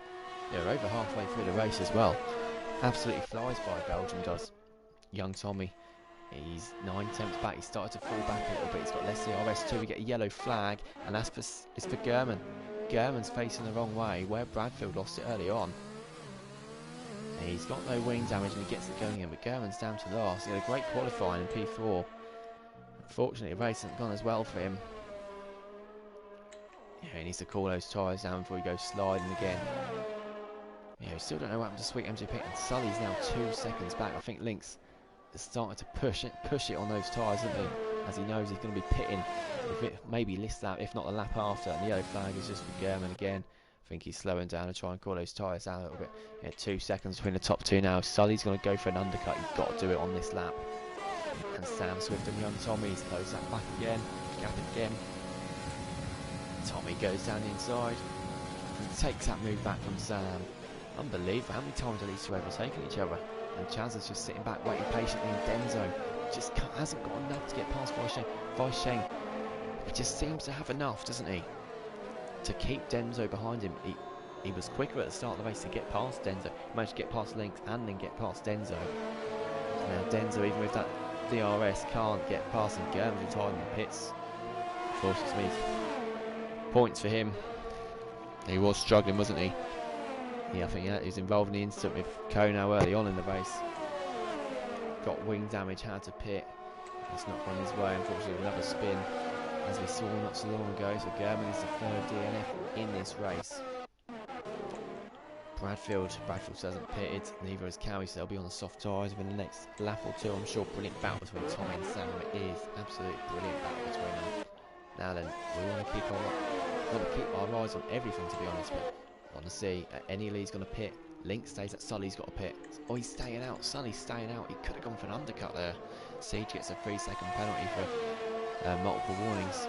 They're over halfway through the race as well. Absolutely flies by, Belgium does. Young Tommy, he's 9 tenths back. He started to fall back a little bit. He's got less DRS too. We get a yellow flag, and that's it's for German. German's facing the wrong way, where Bradfield lost it early on. And he's got no wing damage and he gets it going in, but German's down to last. He had a great qualifying in P4. Unfortunately, the race hasn't gone as well for him. Yeah, he needs to cool those tyres down before he goes sliding again. Yeah, we still don't know what happened to Sweet MGP, and Sully's now 2 seconds back. I think Lynx is starting to push it on those tyres, isn't he? As he knows he's going to be pitting, if it maybe this lap, if not the lap after. And the yellow flag is just for German again. I think he's slowing down and trying to cool those tyres down a little bit. Yeah, 2 seconds between the top 2 now. Sully's going to go for an undercut. You've got to do it on this lap. And Sam Swift and young Tommy's close that back again. Gap again. Tommy goes down the inside and takes that move back from Sam. Unbelievable. How many times have these two overtaken each other? And Chaz is just sitting back waiting patiently, and Denzo just hasn't got enough to get past Weisheng. Weisheng, he just seems to have enough, doesn't he, to keep Denzo behind him. He was quicker at the start of the race to get past Denzo. He managed to get past Lynx and then get past Denzo. Now Denzo, even with that DRS, can't get past him. German's retired in the pits. Of course, it means points for him. He was struggling, wasn't he? Yeah, I think he was involved in the incident with Kono early on in the race. Got wing damage, had to pit. That's not gone his way, unfortunately. Another spin, as we saw not so long ago. So German is the 3rd DNF in this race. Bradfield hasn't pitted, neither has Cowie, so they'll be on the soft tyres within the next lap or 2. I'm sure brilliant battle between Tommy and Sam. It is absolutely brilliant battle between them. Now then, we want to keep our eyes on everything, to be honest, but I want to see any lead's going to pit. Lynx stays at Sully's got to pit. Oh, he's staying out. Sully's staying out. He could have gone for an undercut there. Siege gets a 3-second penalty for multiple warnings.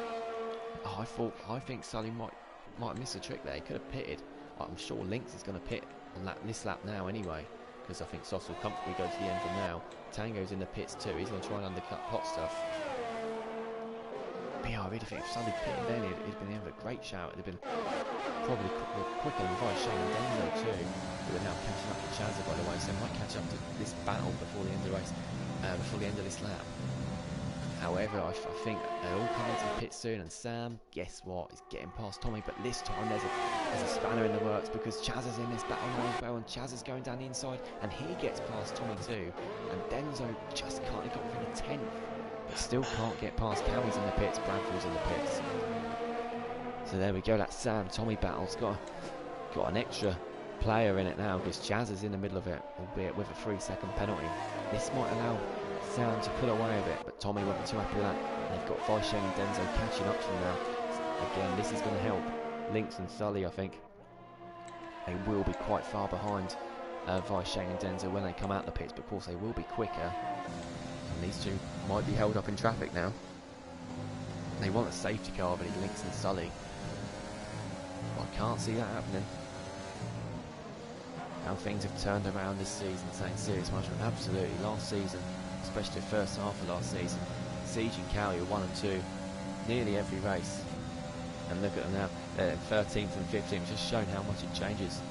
Oh, I think Sully might miss a trick there. He could have pitted. I'm sure Lynx is going to pit on this lap now anyway, because I think Sauce will comfortably go to the end from now. Tango's in the pits too. He's going to try and undercut pot stuff. But yeah, I really think if Sully pitted then, he'd been in for a great shout. It'd have been probably quicker than Vice Shane and Denzo too, who are now catching up to Chazza, by the way, so they might catch up to this battle before the end of the race, before the end of this lap. However, I think they all come into the pit soon, and Sam, guess what, is getting past Tommy, but this time there's a spanner in the works, because Chazza's in this battle now as well, and Chazza's going down the inside, and he gets past Tommy too, and Denzo just can't, he got within a 10th, but still can't get past. Cowie's in the pits, Bradfield's in the pits. So there we go, that Sam-Tommy battle's got an extra player in it now, because Chaz is in the middle of it, albeit with a 3-second penalty. This might allow Sam to pull away a bit, but Tommy won't be too happy with that. And they've got Vice Shane and Denzo catching up to them now. Again, this is going to help Lynx and Sully, I think. They will be quite far behind Vice Shane and Denzo when they come out the pits, but of course they will be quicker. And these two might be held up in traffic now. They want a safety car, but it's Lynx and Sully. Well, I can't see that happening. How things have turned around this season, saying serious management, absolutely. Last season, especially the first half of last season, Siege and Cowie were 1 and 2 nearly every race, and look at them now, they're 13th and 15th, just showing how much it changes.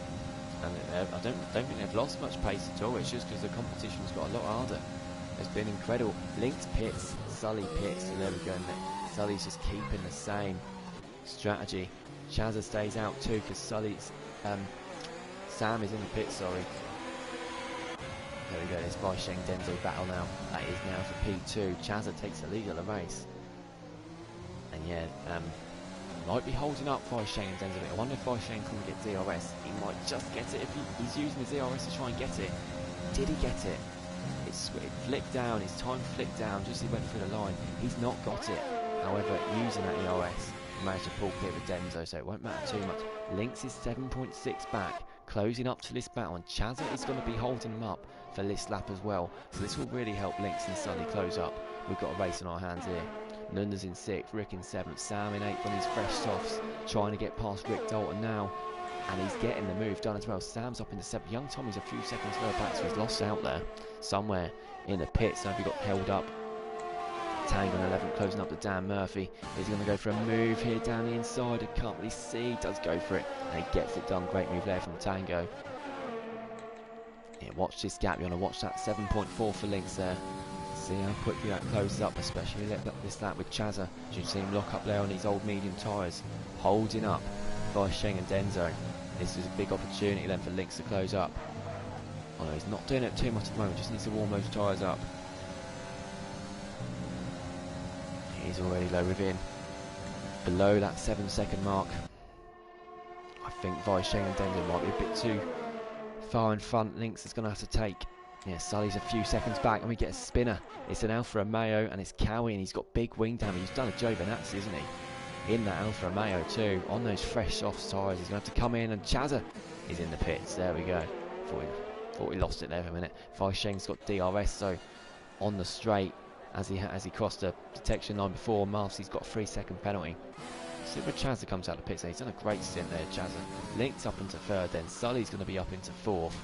And I don't think they've lost much pace at all. It's just because the competition's got a lot harder. It's been incredible. Lynx pits, Sully pits, so there we go. Sully's just keeping the same strategy. Chazza stays out too, because Sully's Sam is in the pit, sorry. There we go, this Vice Shane Denzo battle now. That is now for P2. Chazza takes the lead of the race. And yeah, might be holding up Vice Shane and Denzo. I wonder if Vice Shane's going to get DRS. He might just get it if he's using his DRS to try and get it. Did he get it? It flicked down, his time flicked down just as he went through the line. He's not got it. However, using that ERS, he managed to pull clear with Denzo, so it won't matter too much. Lynx is 7.6 back, closing up to this battle, and Chazza is going to be holding him up for this lap as well. So this will really help Lynx and Sully close up. We've got a race on our hands here. Nunda's in 6th, Rick in 7th, Sam in 8th on his fresh softs, trying to get past Rick Dalton now. And he's getting the move done as well. Sam's up in the 7th. Young Tommy's a few seconds further back, so he's lost out there somewhere in the pits. Now he got held up. Tango on 11th, closing up to Dan Murphy. He's going to go for a move here down the inside. I can't really see. He does go for it, and he gets it done. Great move there from Tango. Yeah, watch this gap. You want to watch that 7.4 for Lynx there. See how quickly that closes up, especially this lap with Chazza. As you can see him lock up there on these old medium tyres, holding up Vice Shane and Denzo. This is a big opportunity then for Lynx to close up. Oh no, he's not doing it too much at the moment, just needs to warm those tyres up. He's already low within, below that 7-second mark. I think Vice Shane and Denzo might be a bit too far in front. Lynx is going to have to take. Yeah, Sully's a few seconds back, and we get a spinner. It's an Alfa Romeo, and it's Cowie, and he's got big wing damage. He's done a Joe Benazzi, isn't he? In that Alfa Romeo too, on those fresh soft tyres. He's going to have to come in, and Chazza is in the pits. There we go. Thought we lost it there for a minute. Vice Shane's got DRS, so on the straight, as he crossed the detection line before, Marcy's got a 3-second penalty. See if Chazza comes out of the pits. He's done a great stint there, Chazza. Lynx up into 3rd, then Sully's going to be up into 4th.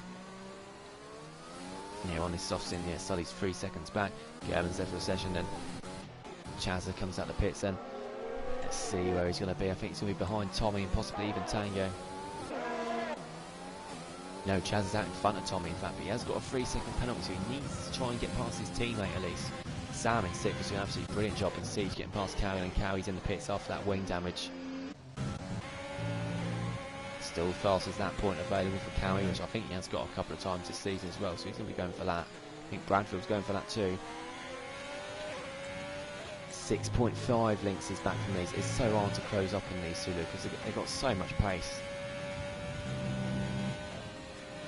Yeah, on this soft stint, yeah, Sully's 3 seconds back. German's there for a session, then Chazza comes out the pits then. Let's see where he's going to be. I think he's going to be behind Tommy and possibly even Tango. No, Chaz is out in front of Tommy, in fact, but he has got a 3-second penalty, so he needs to try and get past his teammate at least. Sam in 6th is doing an absolutely brilliant job in Siege getting past Cowie, and Cowie's in the pits after that wing damage. Still fast as that point available for Cowie, which I think he has got a couple of times this season as well, so he's going to be going for that. I think Bradfield's going for that too. 6.5 Lynx is back from these. It's so hard to close up in these two because they've got so much pace.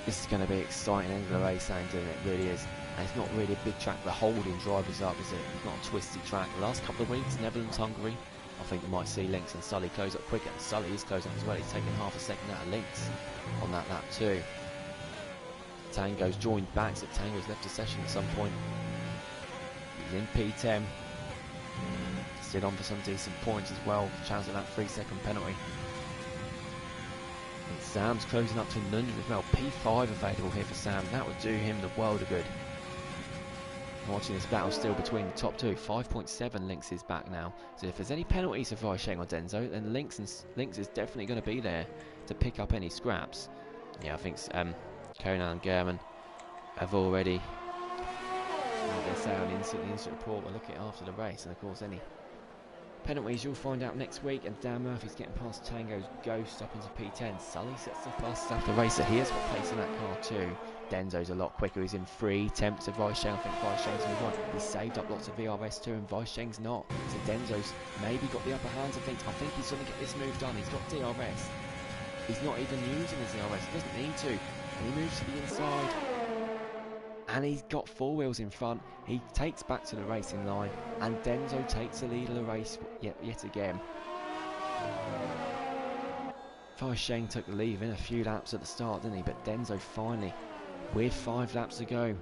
This is going to be exciting end of the race, Andy, and it really is. And it's not really a big track for holding drivers up, is it? It's not a twisty track. The last couple of weeks, Netherlands, Hungary, I think you might see Lynx and Sully close up quicker. And Sully is closing up as well. He's taking half a second out of Lynx on that lap too. Tango's joined back, so Tango's left a session at some point. He's in P10. still on for some decent points as well. Chaz with that 3-second penalty. And Sam's closing up to Nunda as well. P5 available here for Sam. That would do him the world of good. Watching this battle still between the top two. 5.7 Lynx is back now. So if there's any penalties for Vaisheng or Denzo, then Lynx is definitely going to be there to pick up any scraps. Yeah, I think Conan and German have already had their say on the instant report. We'll look at it after the race. And of course, any penalties you'll find out next week. And Dan Murphy's getting past Tango's Ghost up into P10. Sully sets the fast stuff the racer. He has got pace in that car too. Denzo's a lot quicker. He's in 3 attempts of Vaisheng. I think Vaisheng's in 1. He's saved up lots of VRS too, and Vaisheng's not. So Denzo's maybe got the upper hand. I think he's going to get this move done. He's got DRS. He's not even using his DRS. He doesn't need to. And he moves to the inside. And he's got 4 wheels in front. He takes back to the racing line. And Denzo takes the lead of the race yet again. Vaisheng took the lead in a few laps at the start, didn't he? But Denzo finally, with 5 laps to go,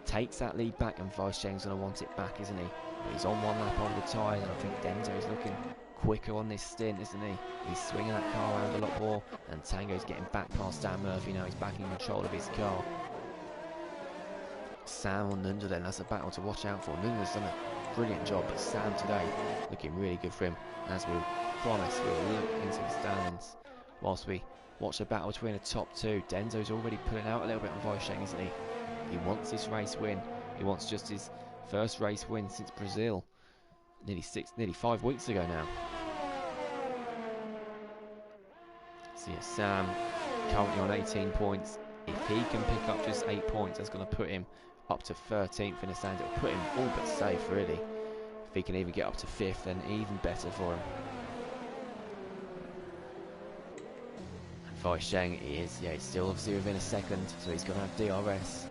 takes that lead back, and Vaisheng's going to want it back, isn't he? But he's on 1 lap over the tyres, and I think Denzo's looking quicker on this stint, isn't he? He's swinging that car around a lot more, and Tango's getting back past Dan Murphy now. He's back in control of his car. Sam on Nunda then, that's a battle to watch out for. Nunda's done a brilliant job, but Sam today looking really good for him. As we promised, we'll look into the standings whilst we watch the battle between the top 2. Denzo's already pulling out a little bit on Vaisheng, isn't he? He wants this race win. He wants just his first race win since Brazil. Nearly 5 weeks ago now. So yeah, Sam currently on 18 points. If he can pick up just 8 points, that's going to put him up to 13th in the standings. It'll put him all but safe, really. If he can even get up to 5th, then even better for him. Vaisheng is, he's still obviously within a second, so he's going to have DRS.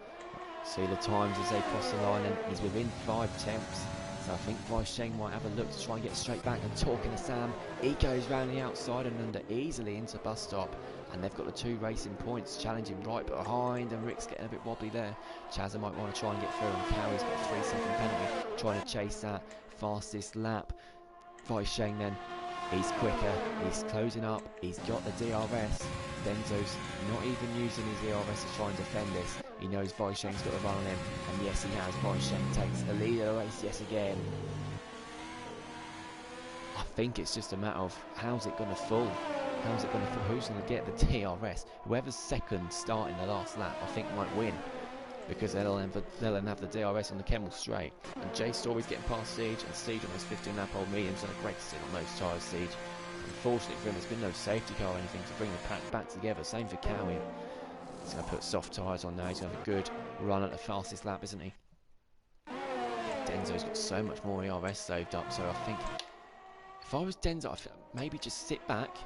See the times as they cross the line, and he's within 5 attempts. So I think Vaisheng might have a look to try and get straight back. And talking to Sam, he goes round the outside and under easily into bus stop. And they've got the 2 racing points challenging right behind, and Rick's getting a bit wobbly there. Chazza might want to try and get through, and Cowie's got a 3-second penalty, trying to chase that fastest lap. Vaisheng then, he's quicker, he's closing up, he's got the DRS. Denzo's not even using his DRS to try and defend this. He knows Vaisheng's got a run on him, and yes he has. Vaisheng takes the lead of the race yet again. I think it's just a matter of how's it going to fall. How's it going to fall? Who's going to get the DRS? Whoever's second starting the last lap, I think might win, because they'll have the DRS on the Kemmel straight. And Jay Story's getting past Siege, and Siege on his 15-lap-old medium's done a great stint on those tyres, Siege. Unfortunately for him, there's been no safety car or anything to bring the pack back together. Same for Cowie. He's going to put soft tyres on now. He's going to have a good run at the fastest lap, isn't he? Denzo's got so much more ERS saved up, so I think if I was Denzo, I'd maybe just sit back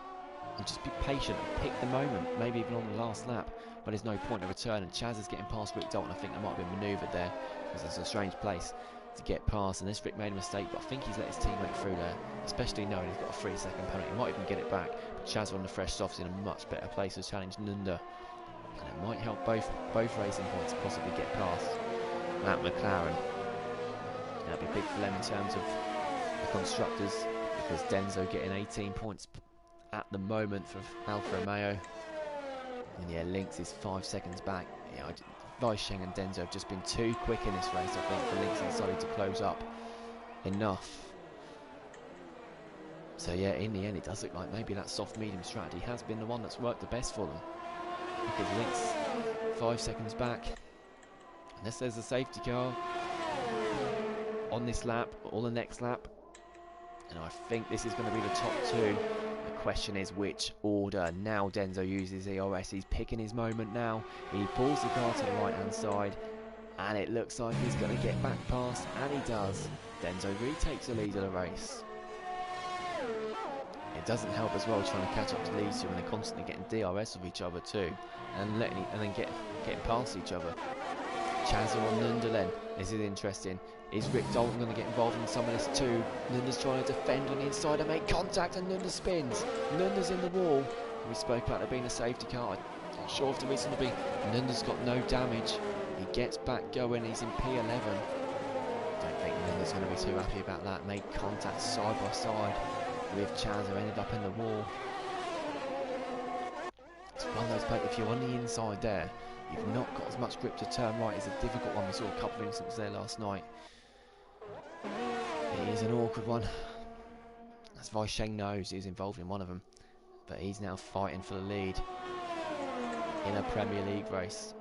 and just be patient and pick the moment, maybe even on the last lap. But there's no point of return, and Chaz is getting past Rick Dalton. I think that might have been manoeuvred there, because it's a strange place to get past, and this Rick made a mistake, but I think he's let his teammate through there, especially knowing he's got a 3-second penalty. He might even get it back, but Chaz on the fresh softs in a much better place to challenge Nunda, and it might help both racing points possibly get past that McLaren. That'll be big for them in terms of the constructors, because Denzo getting 18 points at the moment for Alfa Romeo, and yeah, Lynx is 5 seconds back. Yeah, Vaisheng and Denzo have just been too quick in this race, I think, for Lynx and Sully to close up enough. So yeah, in the end it does look like maybe that soft medium strategy has been the one that's worked the best for them, because Lynx 5 seconds back, unless there's a safety car on this lap or the next lap, and I think this is going to be the top 2. The question is which order. Now Denzo uses ERS, he's picking his moment now. He pulls the car to the right hand side, and it looks like he's going to get back past, and he does. Denzo retakes the lead of the race. It doesn't help as well trying to catch up to these two when they're constantly getting DRS of each other too, and then getting past each other. Chazza on Nunda then. This is interesting. Is Rick Dalton going to get involved in some of this too? Nunda's trying to defend on the inside and make contact, and Nunda spins. Nunda's in the wall. We spoke about there being a safety car. I'm not sure if the reason will be. Nunda's got no damage. He gets back going. He's in P11. Don't think Linda's going to be too happy about that. Made contact side by side with Chaz, who ended up in the wall. It's one of those plays, if you're on the inside there, you've not got as much grip to turn right. It's a difficult one. We saw a couple of instances there last night. It is an awkward one. As Weisheng knows, he's involved in one of them. But he's now fighting for the lead in a Premier League race.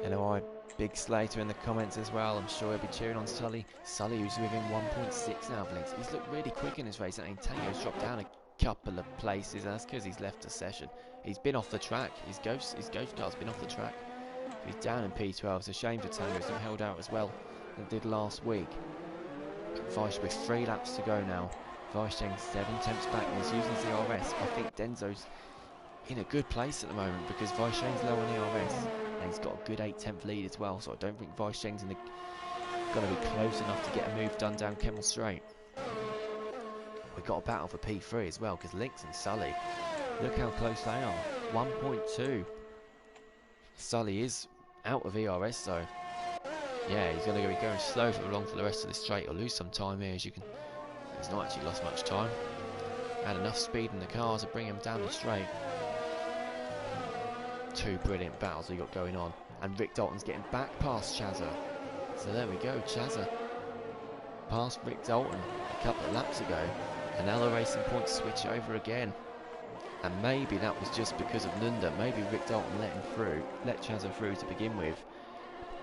NOI Big Slater in the comments as well. I'm sure he'll be cheering on Sully. Sully, who's within 1.6 now of Links. He's looked really quick in his race. And Tango's dropped down a couple of places. And that's because he's left the session. He's been off the track. His ghost car's been off the track. He's down in P12. It's a shame for Tango. He's not held out as well as did last week. Weish with 3 laps to go now. Weisheng 7 tenths back and he's using his ERS. I think Denzo's in a good place at the moment because Weisheng's low on ERS and he's got a good 8-tenth lead as well. So I don't think Weisheng's going to be close enough to get a move done down Kemmel Straight. We've got a battle for P3 as well because Lynx and Sully, look how close they are. 1.2. Sully is out of ERS, so yeah, he's going to be going slow along for the rest of this straight. He'll lose some time here, as you can. He's not actually lost much time. Had enough speed in the car to bring him down the straight. 2 brilliant battles we got going on, and Rick Dalton's getting back past Chazza. So there we go, Chazza past Rick Dalton a couple of laps ago, and now the racing points switch over again. And maybe that was just because of Nunda. Maybe Rick Dalton let Chazza through to begin with,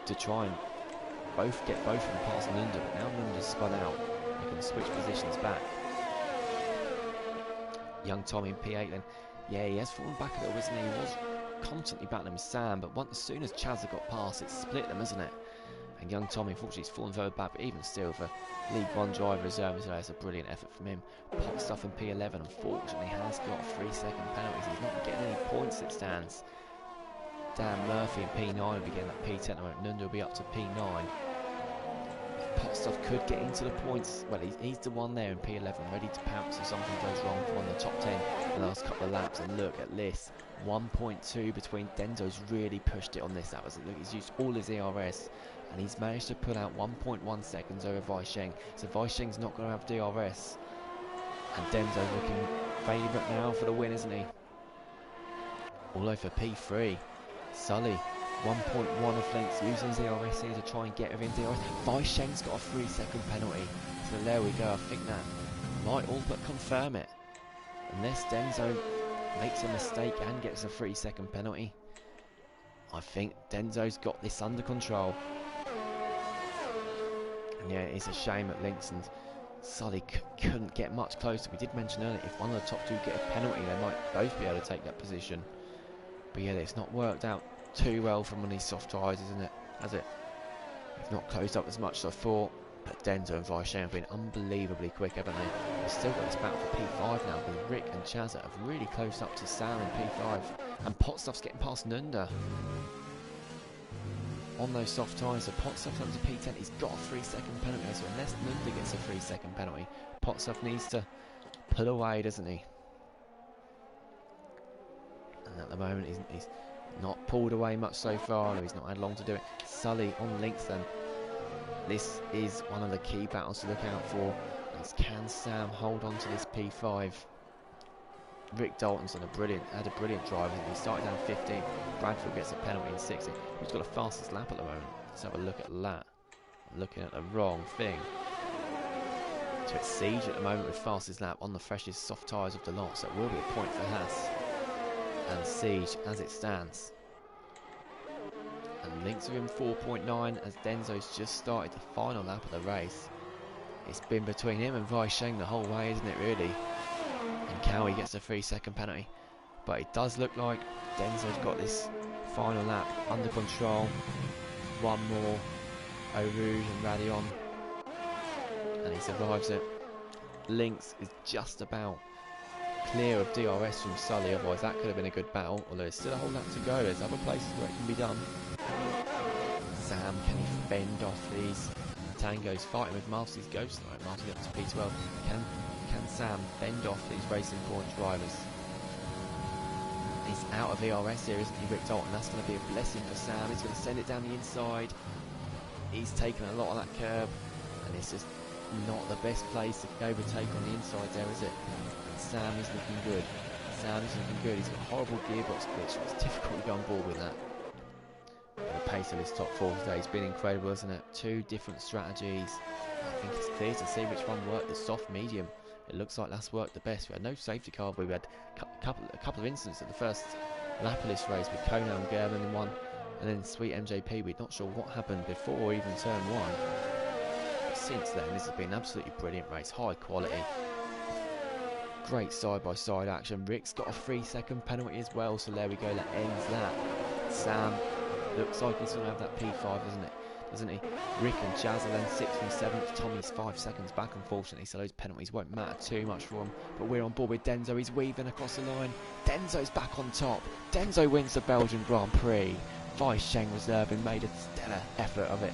to try and get both of them past Nunda. But now Nunda's spun out, they can switch positions back. Young Tommy in P8 then. Yeah, he has fallen back a little, isn't he? He was constantly battling with Sam, but as soon as Chazza got past, it split them, isn't it? And young Tommy, unfortunately, he's fallen further back, but even still, for League 1 driver reserve, that's a brilliant effort from him. Pot stuff in P11, unfortunately, has got 3-second penalties. He's not getting any points, it stands. Dan Murphy in P9 will be getting that P10. Nunda will be up to P9. Pot stuff could get into the points. Well, he's the one there in P11, ready to pounce if something goes wrong for one of the top 10 in the last couple of laps. And look at this, 1.2 between. Denzo's really pushed it on this. That was it. Look, he's used all his ERS, and he's managed to put out 1.1 seconds over Weisheng. So Weisheng's not going to have DRS, and Denzo's looking favourite now for the win, isn't he? All over P3. Sully, 1.1 of lengths, using his ERS here to try and get within DRS. Weisheng's got a 3-second penalty. So there we go. I think that might all but confirm it. Unless Denzo makes a mistake and gets a 3-second penalty, I think Denzo's got this under control. And yeah, it's a shame that Lynx and Sully couldn't get much closer. We did mention earlier, if one of the top 2 get a penalty, they might both be able to take that position. But yeah, it's not worked out too well from one of these soft tyres, isn't it? Has it? They've not closed up as much as I thought. But Denzo and Weisheng have been unbelievably quick, haven't they? They've still got this battle for P5 now, with Rick and Chazza have really closed up to Sam in P5. And Potstuff's getting past Nunda on those soft tyres. So Potstuff's up to P10. He's got a 3-second penalty, so unless Nunda gets a 3-second penalty, Potstuff needs to pull away, doesn't he? And at the moment, he's not pulled away much so far. No, he's not had long to do it. Sully on Lynx then. This is one of the key battles to look out for. Can Sam hold on to this P5? Rick Dalton's had a brilliant drive. He started down 15. Bradford gets a penalty in 60. He's got the fastest lap at the moment. Let's have a look at that. I'm looking at the wrong thing. So it's Siege at the moment with fastest lap on the freshest soft tyres of the lot. So it will be a point for Haas and Siege as it stands. And Lynx with him 4.9 as Denzo's just started the final lap of the race. It's been between him and Weisheng the whole way, isn't it, really? And Cowie gets a 3-second penalty. But it does look like Denzo's got this final lap under control. One more, Eau Rouge and Radion, and he survives it. Lynx is just about clear of DRS from Sully, otherwise that could have been a good battle, although there's still a whole lap to go. There's other places where it can be done. Sam, can he fend off these? Tango's fighting with Marcy's Ghost. Right, Marcy up to P12. Can Sam fend off these Racing Point drivers? He's He's out of ERS here, isn't he, Rick Dalton? That's going to be a blessing for Sam. He's going to send it down the inside. He's taken a lot of that curb, and it's just not the best place to overtake on the inside there, is it? And Sam is looking good. Sam is looking good. He's got a horrible gearbox glitch. It's difficult to go on board with that. But the pace of his top 4 today has been incredible, isn't it? 2 different strategies. I think it's clear to see which one worked. The soft medium, it looks like that's worked the best. We had no safety car, but we had a couple of incidents at the first lap of this race with Kona and Gerben in one, and then Sweet MJP. We're not sure what happened before even turn 1. But since then, this has been an absolutely brilliant race, high quality. Great side-by-side action. Rick's got a 3-second penalty as well, so there we go, that ends that. Sam looks like he's going to have that P5, doesn't he? Rick and Chaz are then 6th and 7th. Tommy's 5 seconds back, unfortunately, so those penalties won't matter too much for him. But we're on board with Denzo. He's weaving across the line. Denzo's back on top. Denzo wins the Belgian Grand Prix. Vice Sheng reserving made a stellar effort of it.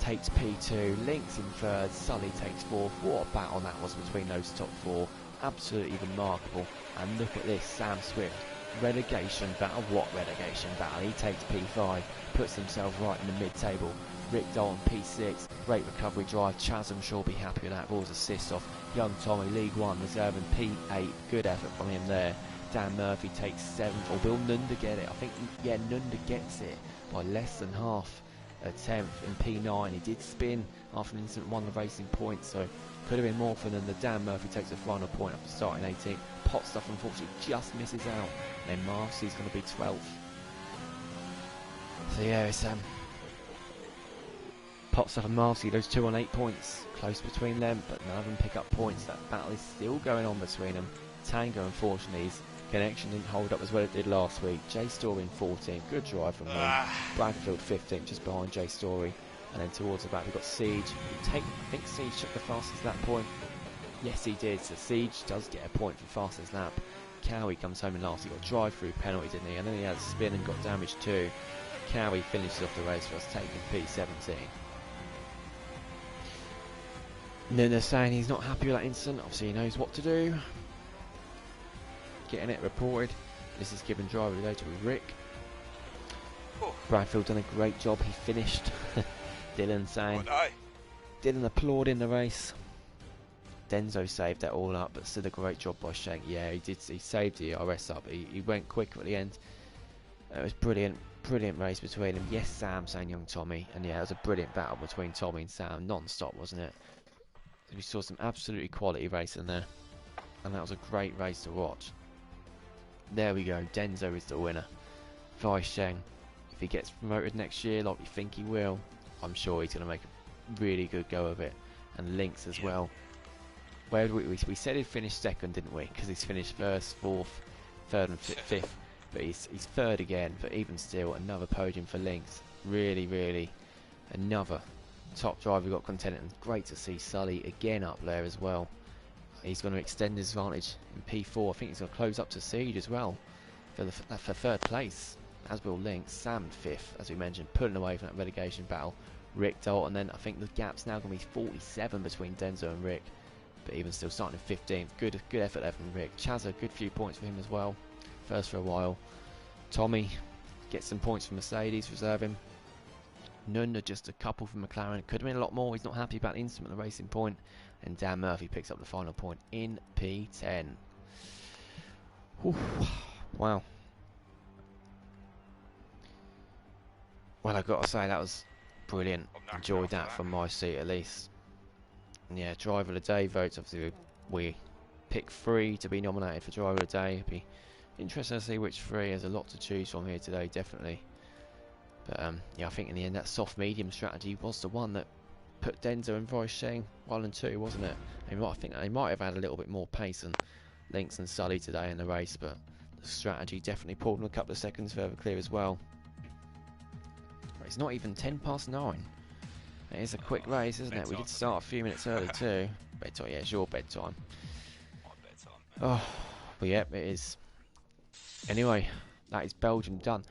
Takes P2. Links in 3rd. Sully takes 4th. What a battle that was between those top 4. Absolutely remarkable. And look at this, Sam Swift. Relegation battle. What relegation battle? He takes P5. Puts himself right in the mid-table. Rick Dalton P6, great recovery drive. Chaz, I'm sure, will be happy with that. Balls assists off young Tommy, League 1 reserving P8. Good effort from him there. Dan Murphy takes 7th, or will Nunda get it? I think, yeah, Nunda gets it by less than half a 10th in P9. He did spin after an incident, won the racing points, so could have been more for them. The Dan Murphy takes the final point after starting 18th. Potstuff, unfortunately, just misses out. And then Marcy's going to be 12th. So yeah, it's Potstuff and Marcy, those 2 on 8 points, close between them, but none of them pick up points. That battle is still going on between them. Tango, unfortunately, his connection didn't hold up as well as it did last week. Jay Story in 14th, good drive from him. Bradfield 15th, just behind Jay Story. And then towards the back we've got Siege. I think Siege took the fastest lap point. Yes, he did, so Siege does get a point for fastest lap. Cowie comes home in last. He got a drive-through penalty, didn't he? And then he had a spin and got damaged too. Cowie finishes off the race for us, taking P17. Nuna's saying he's not happy with that incident. Obviously he knows what to do. Getting it reported. This is given driver to go to Rick. Bradfield done a great job. He finished. Dylan saying. Dylan applauding the race. Denzo saved that all up, but still a great job by Shank. Yeah, he did. He saved the RS up. He went quick at the end. It was brilliant. Brilliant race between them. Yes, Sam saying young Tommy. And yeah, it was a brilliant battle between Tommy and Sam. Non-stop, wasn't it? We saw some absolutely quality racing there. And that was a great race to watch. There we go. Denzo is the winner. Vice Sheng. If he gets promoted next year like we think he will, I'm sure he's going to make a really good go of it. And Links as well. Where did we said he'd finish 2nd, didn't we? Because he's finished 1st, 4th, 3rd and 5th. But he's 3rd again. But even still, another podium for Links. Really, really another top driver got contented. And great to see Sully again up there as well. He's going to extend his advantage in P4. I think he's going to close up to Siege as well for 3rd place. As will Links. Sam 5th, as we mentioned, pulling away from that relegation battle. Rick Dalton, and then I think the gap's now going to be 47 between Denzo and Rick. But even still starting in 15th. Good effort there from Rick. Chaz, a good few points for him as well. First for a while. Tommy gets some points from Mercedes, reserve him. Nunda just a couple from McLaren. Could have been a lot more. He's not happy about the incident at the racing point. And Dan Murphy picks up the final point in P10. Whew. Wow. Well, I've got to say, that was brilliant. Enjoyed that from my seat at least. And yeah, driver of the day votes. Obviously, we pick 3 to be nominated for driver of the day. It'd be interesting to see which 3. There's a lot to choose from here today, definitely. But yeah, I think in the end that soft medium strategy was the one that put Denzo and Vice Sheng 1 and 2, wasn't it? I think they might have had a little bit more pace than Links and Sully today in the race, but the strategy definitely pulled them a couple of seconds further clear as well. It's not even 9:10. It is a quick race, isn't it? We did start a few minutes early too. Bedtime, yeah, it's your bedtime. My bedtime, man. Oh, but yep, it is. Anyway, that is Belgium done.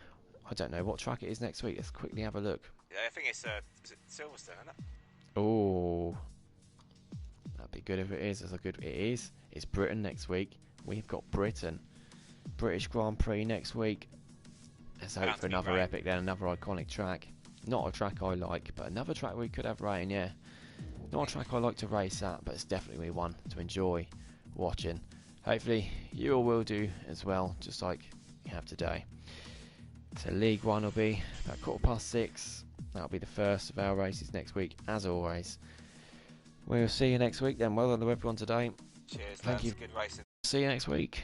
I don't know what track it is next week. Let's quickly have a look. Yeah, I think it's is it Silverstone, isn't it? Oh, that'd be good if it is. It is. It's Britain next week. We've got Britain. British Grand Prix next week. Let's hope for another epic then, another iconic track. Not a track I like, but another track we could have rain, yeah. Not a track I like to race at, but it's definitely one to enjoy watching. Hopefully you all will do as well, just like you have today. So League 1 will be about 6:15. That'll be the first of our races next week, as always. We'll see you next week then. Well done to everyone today. Cheers, Thank you. Good racing. See you next week.